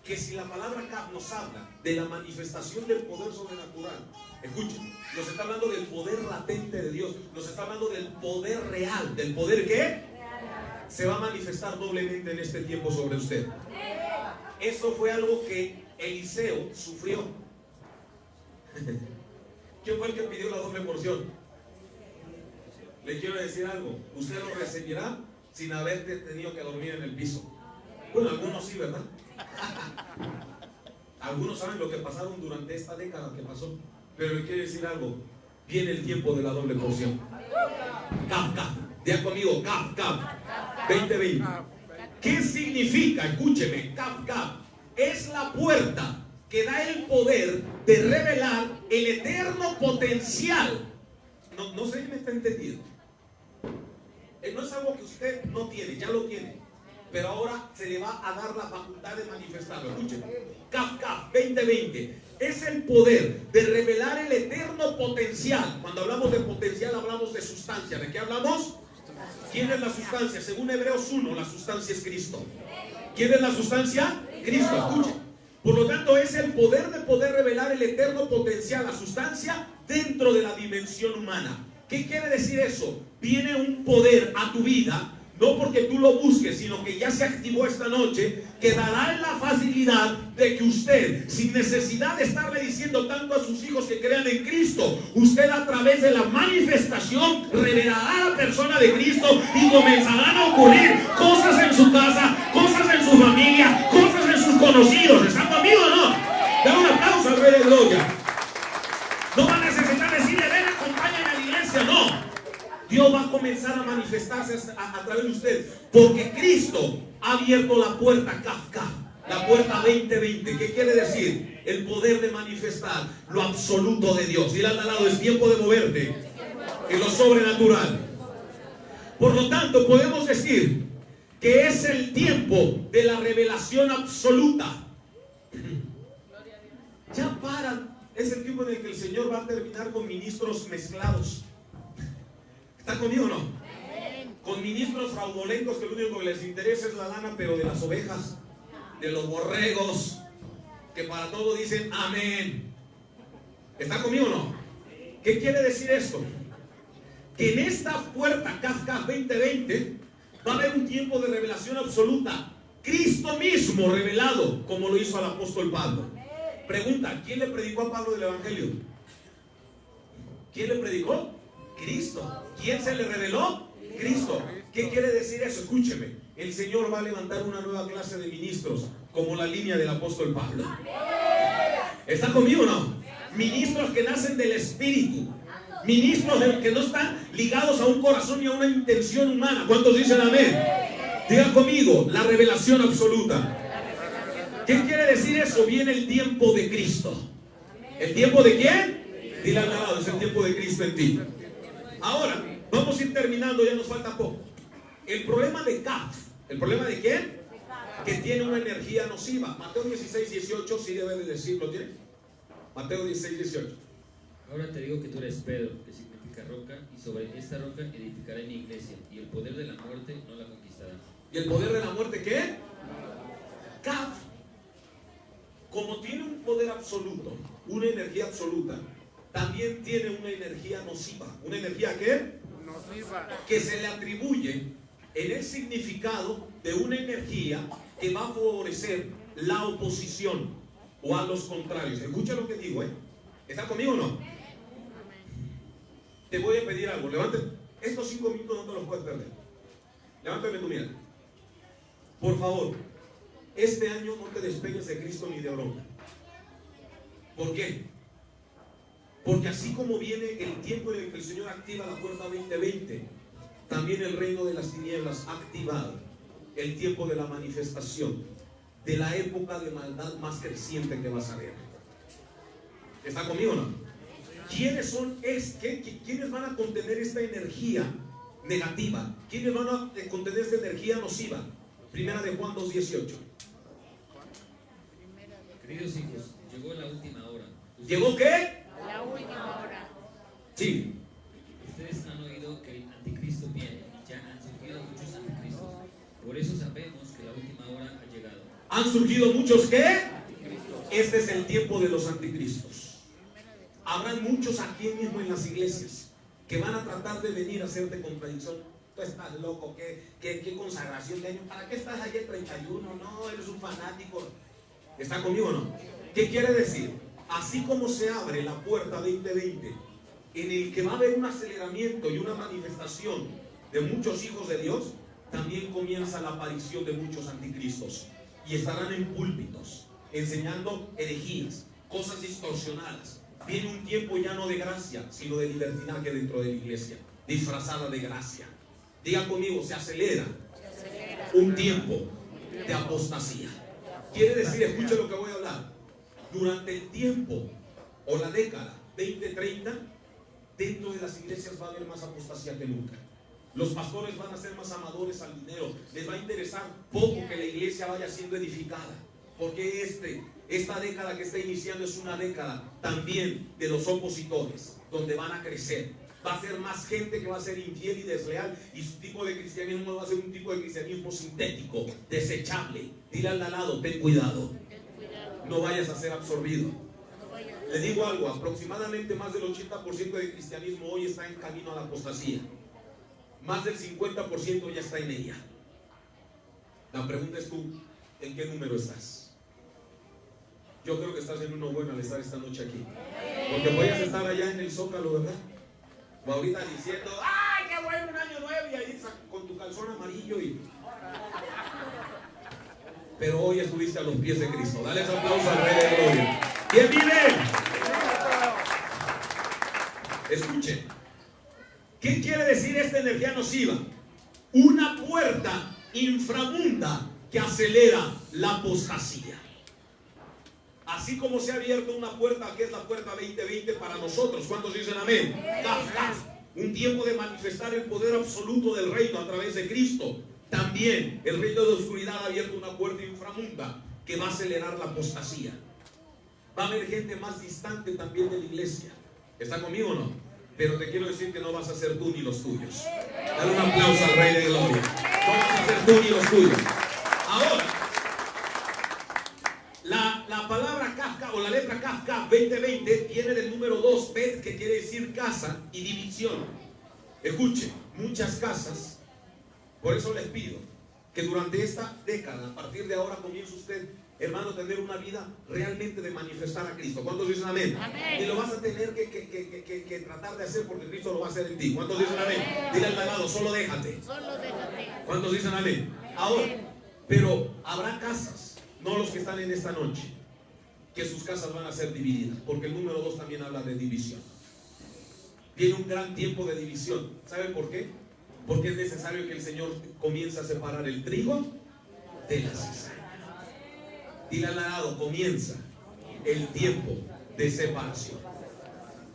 que si la palabra K nos habla de la manifestación del poder sobrenatural, escuchen, nos está hablando del poder latente de Dios, nos está hablando del poder real. ¿Del poder qué? Se va a manifestar doblemente en este tiempo sobre usted. Eso fue algo que Eliseo sufrió. ¿Quién fue el que pidió la doble porción? Le quiero decir algo, usted lo recibirá sin haber tenido que dormir en el piso. Bueno, algunos sí, ¿verdad? Algunos saben lo que pasaron durante esta década que pasó. Pero le quiero decir algo, viene el tiempo de la doble porción. Cap. Diga conmigo, Cap. 2020. ¿Qué significa? Escúcheme, Cap. Es la puerta que da el poder de revelar el eterno potencial. No sé si me está entendiendo. No es algo que usted no tiene, ya lo tiene. Pero ahora se le va a dar la facultad de manifestarlo. Escuchen, Cap 2020 es el poder de revelar el eterno potencial. Cuando hablamos de potencial hablamos de sustancia. ¿De qué hablamos? ¿Quién es la sustancia? Según Hebreos 1, la sustancia es Cristo. ¿Quién es la sustancia? Cristo. Escuchen. Por lo tanto es el poder de poder revelar el eterno potencial, la sustancia dentro de la dimensión humana. ¿Qué quiere decir eso? Viene un poder a tu vida, no porque tú lo busques, sino que ya se activó esta noche, que dará la facilidad de que usted, sin necesidad de estarle diciendo tanto a sus hijos que crean en Cristo, usted a través de la manifestación revelará a la persona de Cristo y comenzarán a ocurrir cosas en su casa, cosas en su familia, cosas en sus conocidos. ¿Están conmigo o no? Da un aplauso al Rey de Gloria. No va a necesitar decirle, ven, acompáñame a la iglesia, no. Dios va a comenzar a manifestarse a través de usted, porque Cristo ha abierto la puerta Kafka, la puerta 2020. ¿Qué quiere decir? El poder de manifestar lo absoluto de Dios. Y al lado, es tiempo de moverte en lo sobrenatural. Por lo tanto, podemos decir que es el tiempo de la revelación absoluta. Ya paran. Es el tiempo en el que el Señor va a terminar con ministros mezclados. ¿Está conmigo o no? Con ministros fraudulentos que lo único que les interesa es la lana, pero de las ovejas, de los borregos, que para todo dicen amén. ¿Está conmigo o no? ¿Qué quiere decir esto? Que en esta puerta Kafka 2020 va a haber un tiempo de revelación absoluta. Cristo mismo revelado, como lo hizo al apóstol Pablo. Pregunta, ¿quién le predicó a Pablo del Evangelio? ¿Quién le predicó? Cristo. ¿Quién se le reveló? Cristo. ¿Qué quiere decir eso? Escúcheme. El Señor va a levantar una nueva clase de ministros, como la línea del apóstol Pablo. ¿Está conmigo o no? Ministros que nacen del Espíritu. Ministros que no están ligados a un corazón ni a una intención humana. ¿Cuántos dicen amén? Digan conmigo, la revelación absoluta. ¿Qué quiere decir eso? Viene el tiempo de Cristo. ¿El tiempo de quién? Dile al lado, es el tiempo de Cristo en ti. Ahora, vamos a ir terminando, ya nos falta poco. El problema de Kaf, ¿el problema de quién? Que tiene una energía nociva. Mateo 16, 18, sí debe de decirlo, ¿tiene? Mateo 16, 18. Ahora te digo que tú eres Pedro, que significa roca, y sobre esta roca edificaré mi iglesia, y el poder de la muerte no la conquistará. ¿Y el poder de la muerte qué? Kaf, como tiene un poder absoluto, una energía absoluta, también tiene una energía nociva. ¿Una energía qué? Nociva. Que se le atribuye en el significado de una energía que va a favorecer la oposición o a los contrarios. Escucha lo que digo, ¿eh? ¿Está conmigo o no? Te voy a pedir algo. Levántate. Estos 5 minutos no te los puedes perder. Levántame tu mirada. Por favor, este año no te despegues de Cristo ni de bronca. ¿Por qué? Porque así como viene el tiempo en el que el Señor activa la puerta 2020, también el reino de las tinieblas ha activado el tiempo de la manifestación, de la época de maldad más creciente que vas a ver. ¿Está conmigo o no? ¿quiénes quiénes van a contener esta energía negativa? ¿Quiénes van a contener esta energía nociva? Primera de Juan 2:18. Queridos hijos, llegó la última hora. ¿Llegó qué? La última hora. Sí. Ustedes han oído que el anticristo viene. Ya han surgido muchos anticristos. Por eso sabemos que la última hora ha llegado. ¿Han surgido muchos qué? Este es el tiempo de los anticristos. Habrán muchos aquí mismo en las iglesias que van a tratar de venir a hacerte contradicción. Tú estás loco, ¿qué consagración de año? ¿Para qué estás ayer 31? No, eres un fanático. ¿Está conmigo o no? ¿Qué quiere decir? Así como se abre la puerta 2020, en el que va a haber un aceleramiento y una manifestación de muchos hijos de Dios, también comienza la aparición de muchos anticristos. Y estarán en púlpitos, enseñando herejías, cosas distorsionadas. Viene un tiempo ya no de gracia, sino de libertinaje dentro de la iglesia, disfrazada de gracia. Diga conmigo, se acelera un tiempo de apostasía. Quiere decir, escuche lo que voy a hablar. Durante el tiempo o la década 2030, dentro de las iglesias va a haber más apostasía que nunca. Los pastores van a ser más amadores al dinero. Les va a interesar poco que la iglesia vaya siendo edificada. Porque esta década que está iniciando es una década también de los opositores, donde van a crecer. Va a ser más gente que va a ser infiel y desleal, y su tipo de cristianismo va a ser un tipo de cristianismo sintético, desechable. Dile al lado, ten cuidado, no vayas a ser absorbido. Le digo algo, aproximadamente más del 80% del cristianismo hoy está en camino a la apostasía. Más del 50% ya está en ella. La pregunta es tú, ¿en qué número estás? Yo creo que estás en uno bueno al estar esta noche aquí. Porque podías estar allá en el Zócalo, ¿verdad? O ahorita diciendo, ¡ay, qué bueno, un año nuevo! Y ahí con tu calzón amarillo Pero hoy estuviste a los pies de Cristo. Dale ese aplauso al Rey de Gloria. ¿Quién vive? Escuchen. ¿Qué quiere decir esta energía nociva? Una puerta inframunda que acelera la apostasía. Así como se ha abierto una puerta, que es la puerta 2020 para nosotros. ¿Cuántos dicen amén? Un tiempo de manifestar el poder absoluto del reino a través de Cristo. También el reino de la oscuridad ha abierto una puerta inframunda que va a acelerar la apostasía. Va a haber gente más distante también de la iglesia. ¿Está conmigo o no? Pero te quiero decir que no vas a ser tú ni los tuyos. Dale un aplauso al Rey de Gloria. No vas a ser tú ni los tuyos. Ahora, la palabra Kafka o la letra Kafka 2020 viene del número 2, Bet, que quiere decir casa y división. Escuche, muchas casas. Por eso les pido que durante esta década, a partir de ahora, comience usted, hermano, a tener una vida realmente de manifestar a Cristo. ¿Cuántos dicen amén? Amén. Y lo vas a tener que tratar de hacer porque Cristo lo va a hacer en ti. ¿Cuántos dicen amén? Dile al lado, solo déjate. Solo déjate. ¿Cuántos dicen amén? Ahora, pero habrá casas, no los que están en esta noche, que sus casas van a ser divididas, porque el número 2 también habla de división. Viene un gran tiempo de división. ¿Saben por qué? Porque es necesario que el Señor comience a separar el trigo de la cizaña. Dile al lado, comienza el tiempo de separación.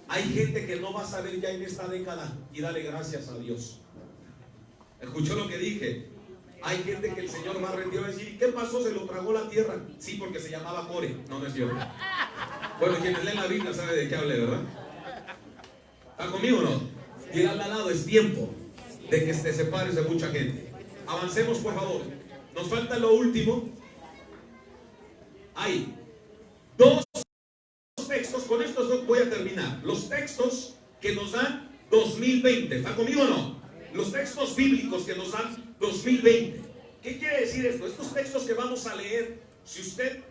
Hay gente que no va a saber ya en esta década, y dale gracias a Dios. ¿Escuchó lo que dije? Hay gente que el Señor va a rendir y va a decir, ¿qué pasó? ¿Se lo tragó la tierra? Sí, porque se llamaba Core. No, no es cierto. Bueno, quienes leen la Biblia saben de qué hablé, ¿verdad? ¿Está conmigo o no? Dile al lado, es tiempo de que te separes de mucha gente. Avancemos, por favor. Nos falta lo último. Hay dos textos, con estos dos voy a terminar. Los textos que nos dan 2020. ¿Está conmigo o no? Los textos bíblicos que nos dan 2020. ¿Qué quiere decir esto? Estos textos que vamos a leer, si usted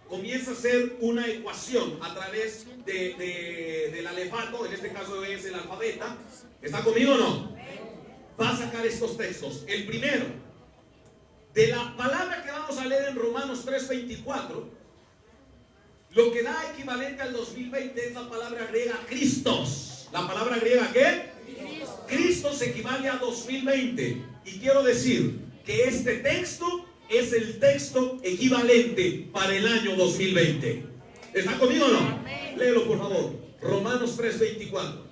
comienza a hacer una ecuación a través del alefato, en este caso es el alfabeta, ¿está conmigo o no? Va a sacar estos textos. El primero, de la palabra que vamos a leer en Romanos 3:24, lo que da equivalente al 2020 es la palabra griega Christos. ¿La palabra griega qué? Christos equivale a 2020. Y quiero decir que este texto es el texto equivalente para el año 2020. ¿Está conmigo o no? Léelo, por favor. Romanos 3:24.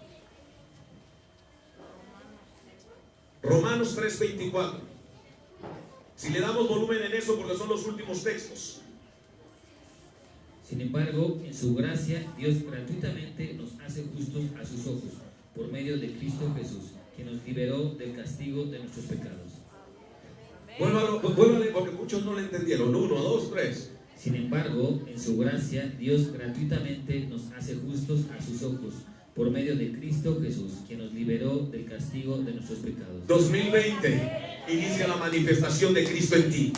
Romanos 3:24. Si le damos volumen en eso, porque son los últimos textos. Sin embargo, en su gracia, Dios gratuitamente nos hace justos a sus ojos, por medio de Cristo Jesús, que nos liberó del castigo de nuestros pecados. Vuélvale, porque muchos no le entendieron. 1, 2, 3. Sin embargo, en su gracia, Dios gratuitamente nos hace justos a sus ojos, por medio de Cristo Jesús, que nos liberó del castigo de nuestros pecados. 2020, inicia la manifestación de Cristo en ti.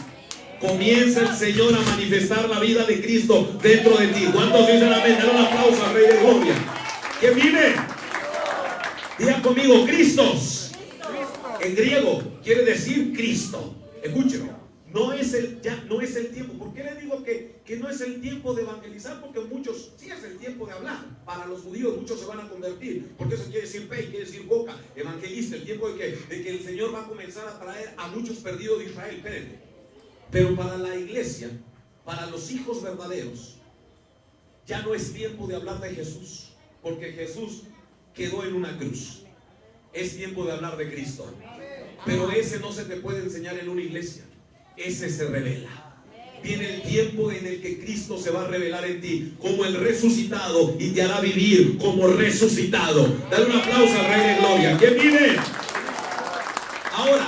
Comienza el Señor a manifestar la vida de Cristo dentro de ti. ¿Cuántos dicen amén? Dale un aplauso al Rey de Gloria. ¿Qué vive? Digan conmigo, Cristos. En griego quiere decir Cristo. Escúcheme. No es el tiempo. ¿Por qué le digo que no es el tiempo de evangelizar? Porque muchos, sí es el tiempo de hablar. Para los judíos muchos se van a convertir. Porque eso quiere decir pey, quiere decir boca, evangelista. El tiempo de que el Señor va a comenzar a traer a muchos perdidos de Israel. Espérenme. Pero para la iglesia, para los hijos verdaderos, ya no es tiempo de hablar de Jesús. Porque Jesús quedó en una cruz. Es tiempo de hablar de Cristo. Pero ese no se te puede enseñar en una iglesia. Ese se revela. Viene el tiempo en el que Cristo se va a revelar en ti como el resucitado y te hará vivir como resucitado. Dale un aplauso al Rey de Gloria. ¿Quién vive? Ahora,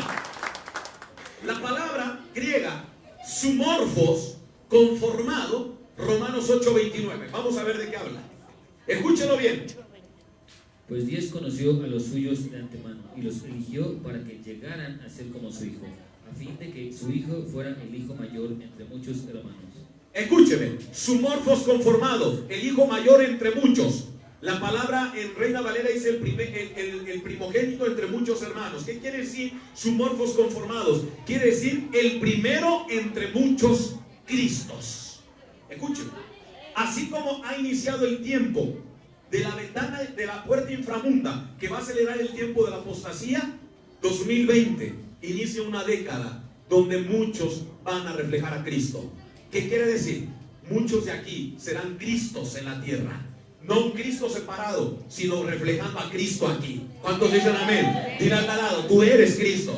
la palabra griega sumorfos, conformado, Romanos 8:29. Vamos a ver de qué habla. Escúchelo bien. Pues Dios conoció a los suyos de antemano y los eligió para que llegaran a ser como su Hijo, a fin de que su Hijo fuera el Hijo mayor entre muchos hermanos. Escúcheme, sumorfos conformados, el hijo mayor entre muchos. La palabra en Reina Valera dice el primogénito entre muchos hermanos. ¿Qué quiere decir sumorfos conformados? Quiere decir el primero entre muchos Cristos. Escúcheme, así como ha iniciado el tiempo de la ventana, de la puerta inframunda, que va a acelerar el tiempo de la apostasía, 2020 inicia una década donde muchos van a reflejar a Cristo. ¿Qué quiere decir? Muchos de aquí serán Cristos en la tierra. No un Cristo separado, sino reflejando a Cristo aquí. ¿Cuántos dicen amén? Dile al lado, tú eres Cristo.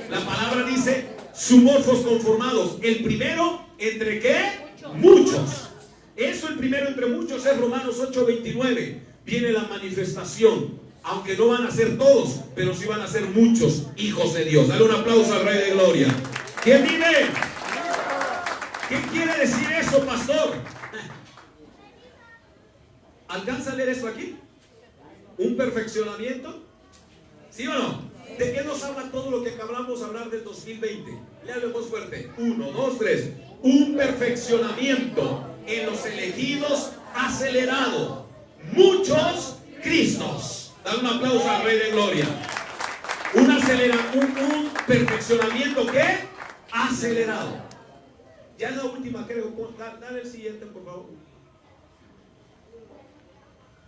La palabra dice, sumorfos conformados. El primero, ¿entre qué? Muchos. Eso, el primero entre muchos, es Romanos 8:29. Viene la manifestación. Aunque no van a ser todos, pero sí van a ser muchos hijos de Dios. Dale un aplauso al Rey de Gloria. ¿Quién vive? ¿Qué quiere decir eso, pastor? ¿Alcanza a leer esto aquí? ¿Un perfeccionamiento? ¿Sí o no? ¿De qué nos habla todo lo que acabamos de hablar del 2020? Léalo en voz fuerte. 1, 2, 3. Un perfeccionamiento en los elegidos acelerado. Muchos Cristos. Dale un aplauso al Rey de Gloria. Un perfeccionamiento ¿qué? Acelerado. Ya es la última, creo. Dale el siguiente, por favor.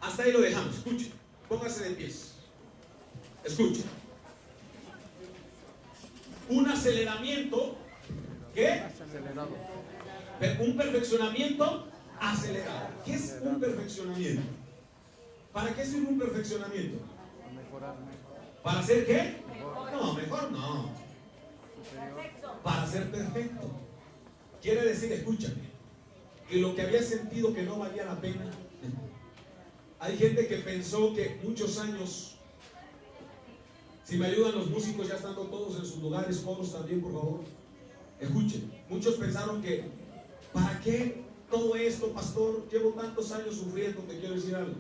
Hasta ahí lo dejamos. Escuche. Póngase de pies. Escuche. Un aceleramiento. ¿Qué? Acelerado. Un perfeccionamiento acelerado. ¿Qué es un perfeccionamiento? ¿Para qué sirve un perfeccionamiento? ¿Para ser qué? No, mejor no. Para ser perfecto. Quiere decir, escúchame, que lo que había sentido que no valía la pena. Hay gente que pensó que muchos años, si me ayudan los músicos ya estando todos en sus lugares, coros también, por favor. Escuchen, muchos pensaron que, ¿para qué todo esto, pastor? Llevo tantos años sufriendo, te quiero decir algo.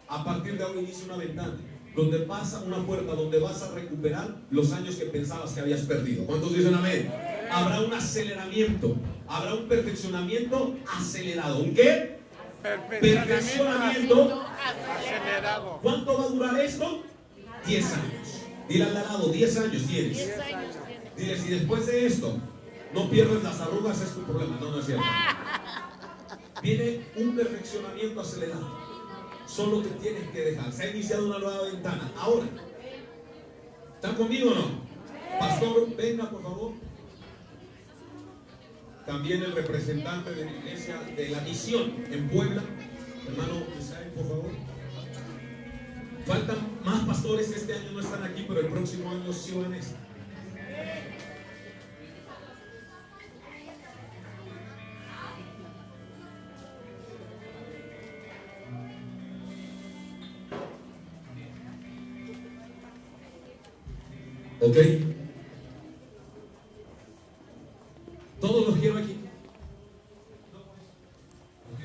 A partir de ahora inicia una ventana, donde pasa una puerta, donde vas a recuperar los años que pensabas que habías perdido. ¿Cuántos dicen amén? Habrá un aceleramiento, habrá un perfeccionamiento acelerado. ¿Un qué? Perfeccionamiento acelerado. ¿Cuánto va a durar esto? 10 años. Dile al lado, 10 años tienes. 10 años tiene. Dile, si después de esto no pierdes las arrugas, es tu problema. No, no es cierto. Viene un perfeccionamiento acelerado. Solo te tienes que dejar. Se ha iniciado una nueva ventana. Ahora, ¿están conmigo o no? Pastor, venga por favor. También el representante de la iglesia de la misión en Puebla. Hermano Misael, por favor. Faltan más pastores, este año no están aquí, pero el próximo año sí van a estar. ¿Ok? Todos los quiero aquí. ¿Ok?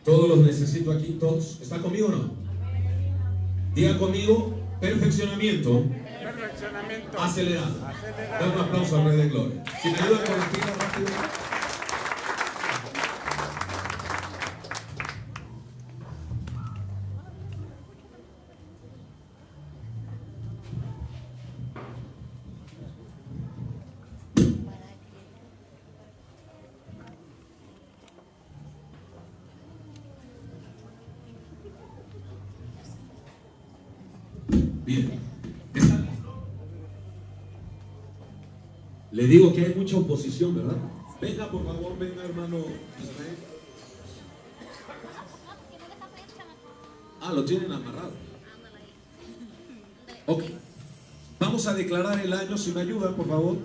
Todos los necesito aquí, todos. ¿Está conmigo o no? Diga conmigo, perfeccionamiento. Perfeccionamiento. Acelerado. Da un aplauso al Rey de Gloria. Si me ayudan con la tira rápido. Bien. ¿Está listo? Le digo que hay mucha oposición, ¿verdad? Venga, por favor, venga, hermano Israel. Ah, lo tienen amarrado. Ok. Vamos a declarar el año, si me ayudan, por favor.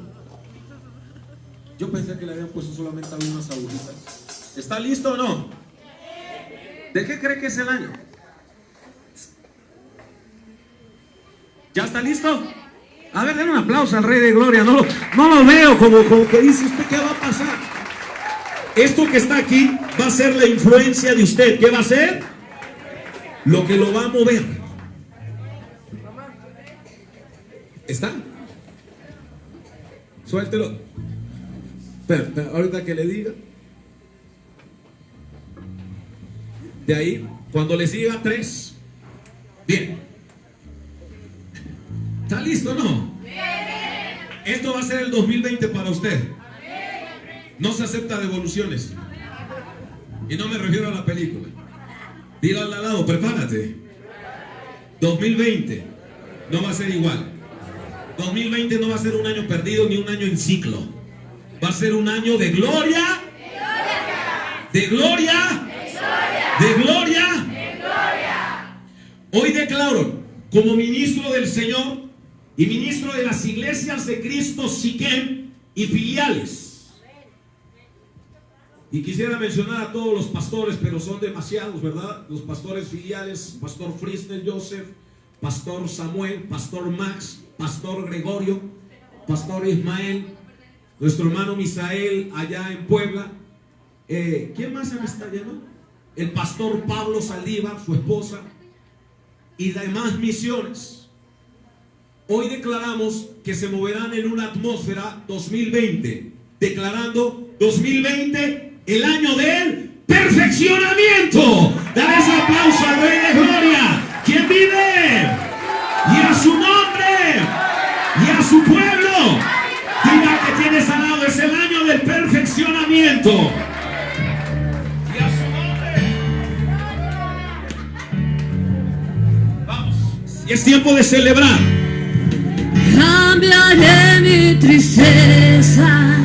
Yo pensé que le habían puesto solamente algunas agujitas. ¿Está listo o no? ¿De qué cree que es el año? ¿Ya está listo? A ver, denle un aplauso al Rey de Gloria. No lo veo como que dice usted, ¿qué va a pasar? Esto que está aquí va a ser la influencia de usted. ¿Qué va a ser? Lo que lo va a mover. ¿Está? Suéltelo. Espera, ahorita que le diga. De ahí, cuando les diga 3. Bien. ¿Está listo o no? Esto va a ser el 2020 para usted. No se acepta devoluciones. Y no me refiero a la película. Dile al lado, prepárate. 2020 no va a ser igual. 2020 no va a ser un año perdido ni un año en ciclo. Va a ser un año de gloria. De gloria. De gloria. Hoy declaro, como ministro del Señor y ministro de las iglesias de Cristo Siquem y filiales. Y quisiera mencionar a todos los pastores, pero son demasiados, ¿verdad? Los pastores filiales, Pastor Frisner Joseph, Pastor Samuel, Pastor Max, Pastor Gregorio, Pastor Ismael, nuestro hermano Misael allá en Puebla. ¿Quién más se me está yendo? El Pastor Pablo Saldívar, su esposa, y demás misiones. Hoy declaramos que se moverán en una atmósfera 2020, declarando 2020 el año del perfeccionamiento. Dale ese aplauso al Rey de Gloria, quien vive, y a su nombre, y a su pueblo. Diga que tienes al lado, es el año del perfeccionamiento. Y a su nombre. Vamos, y es tiempo de celebrar. Cambiaré mi tristeza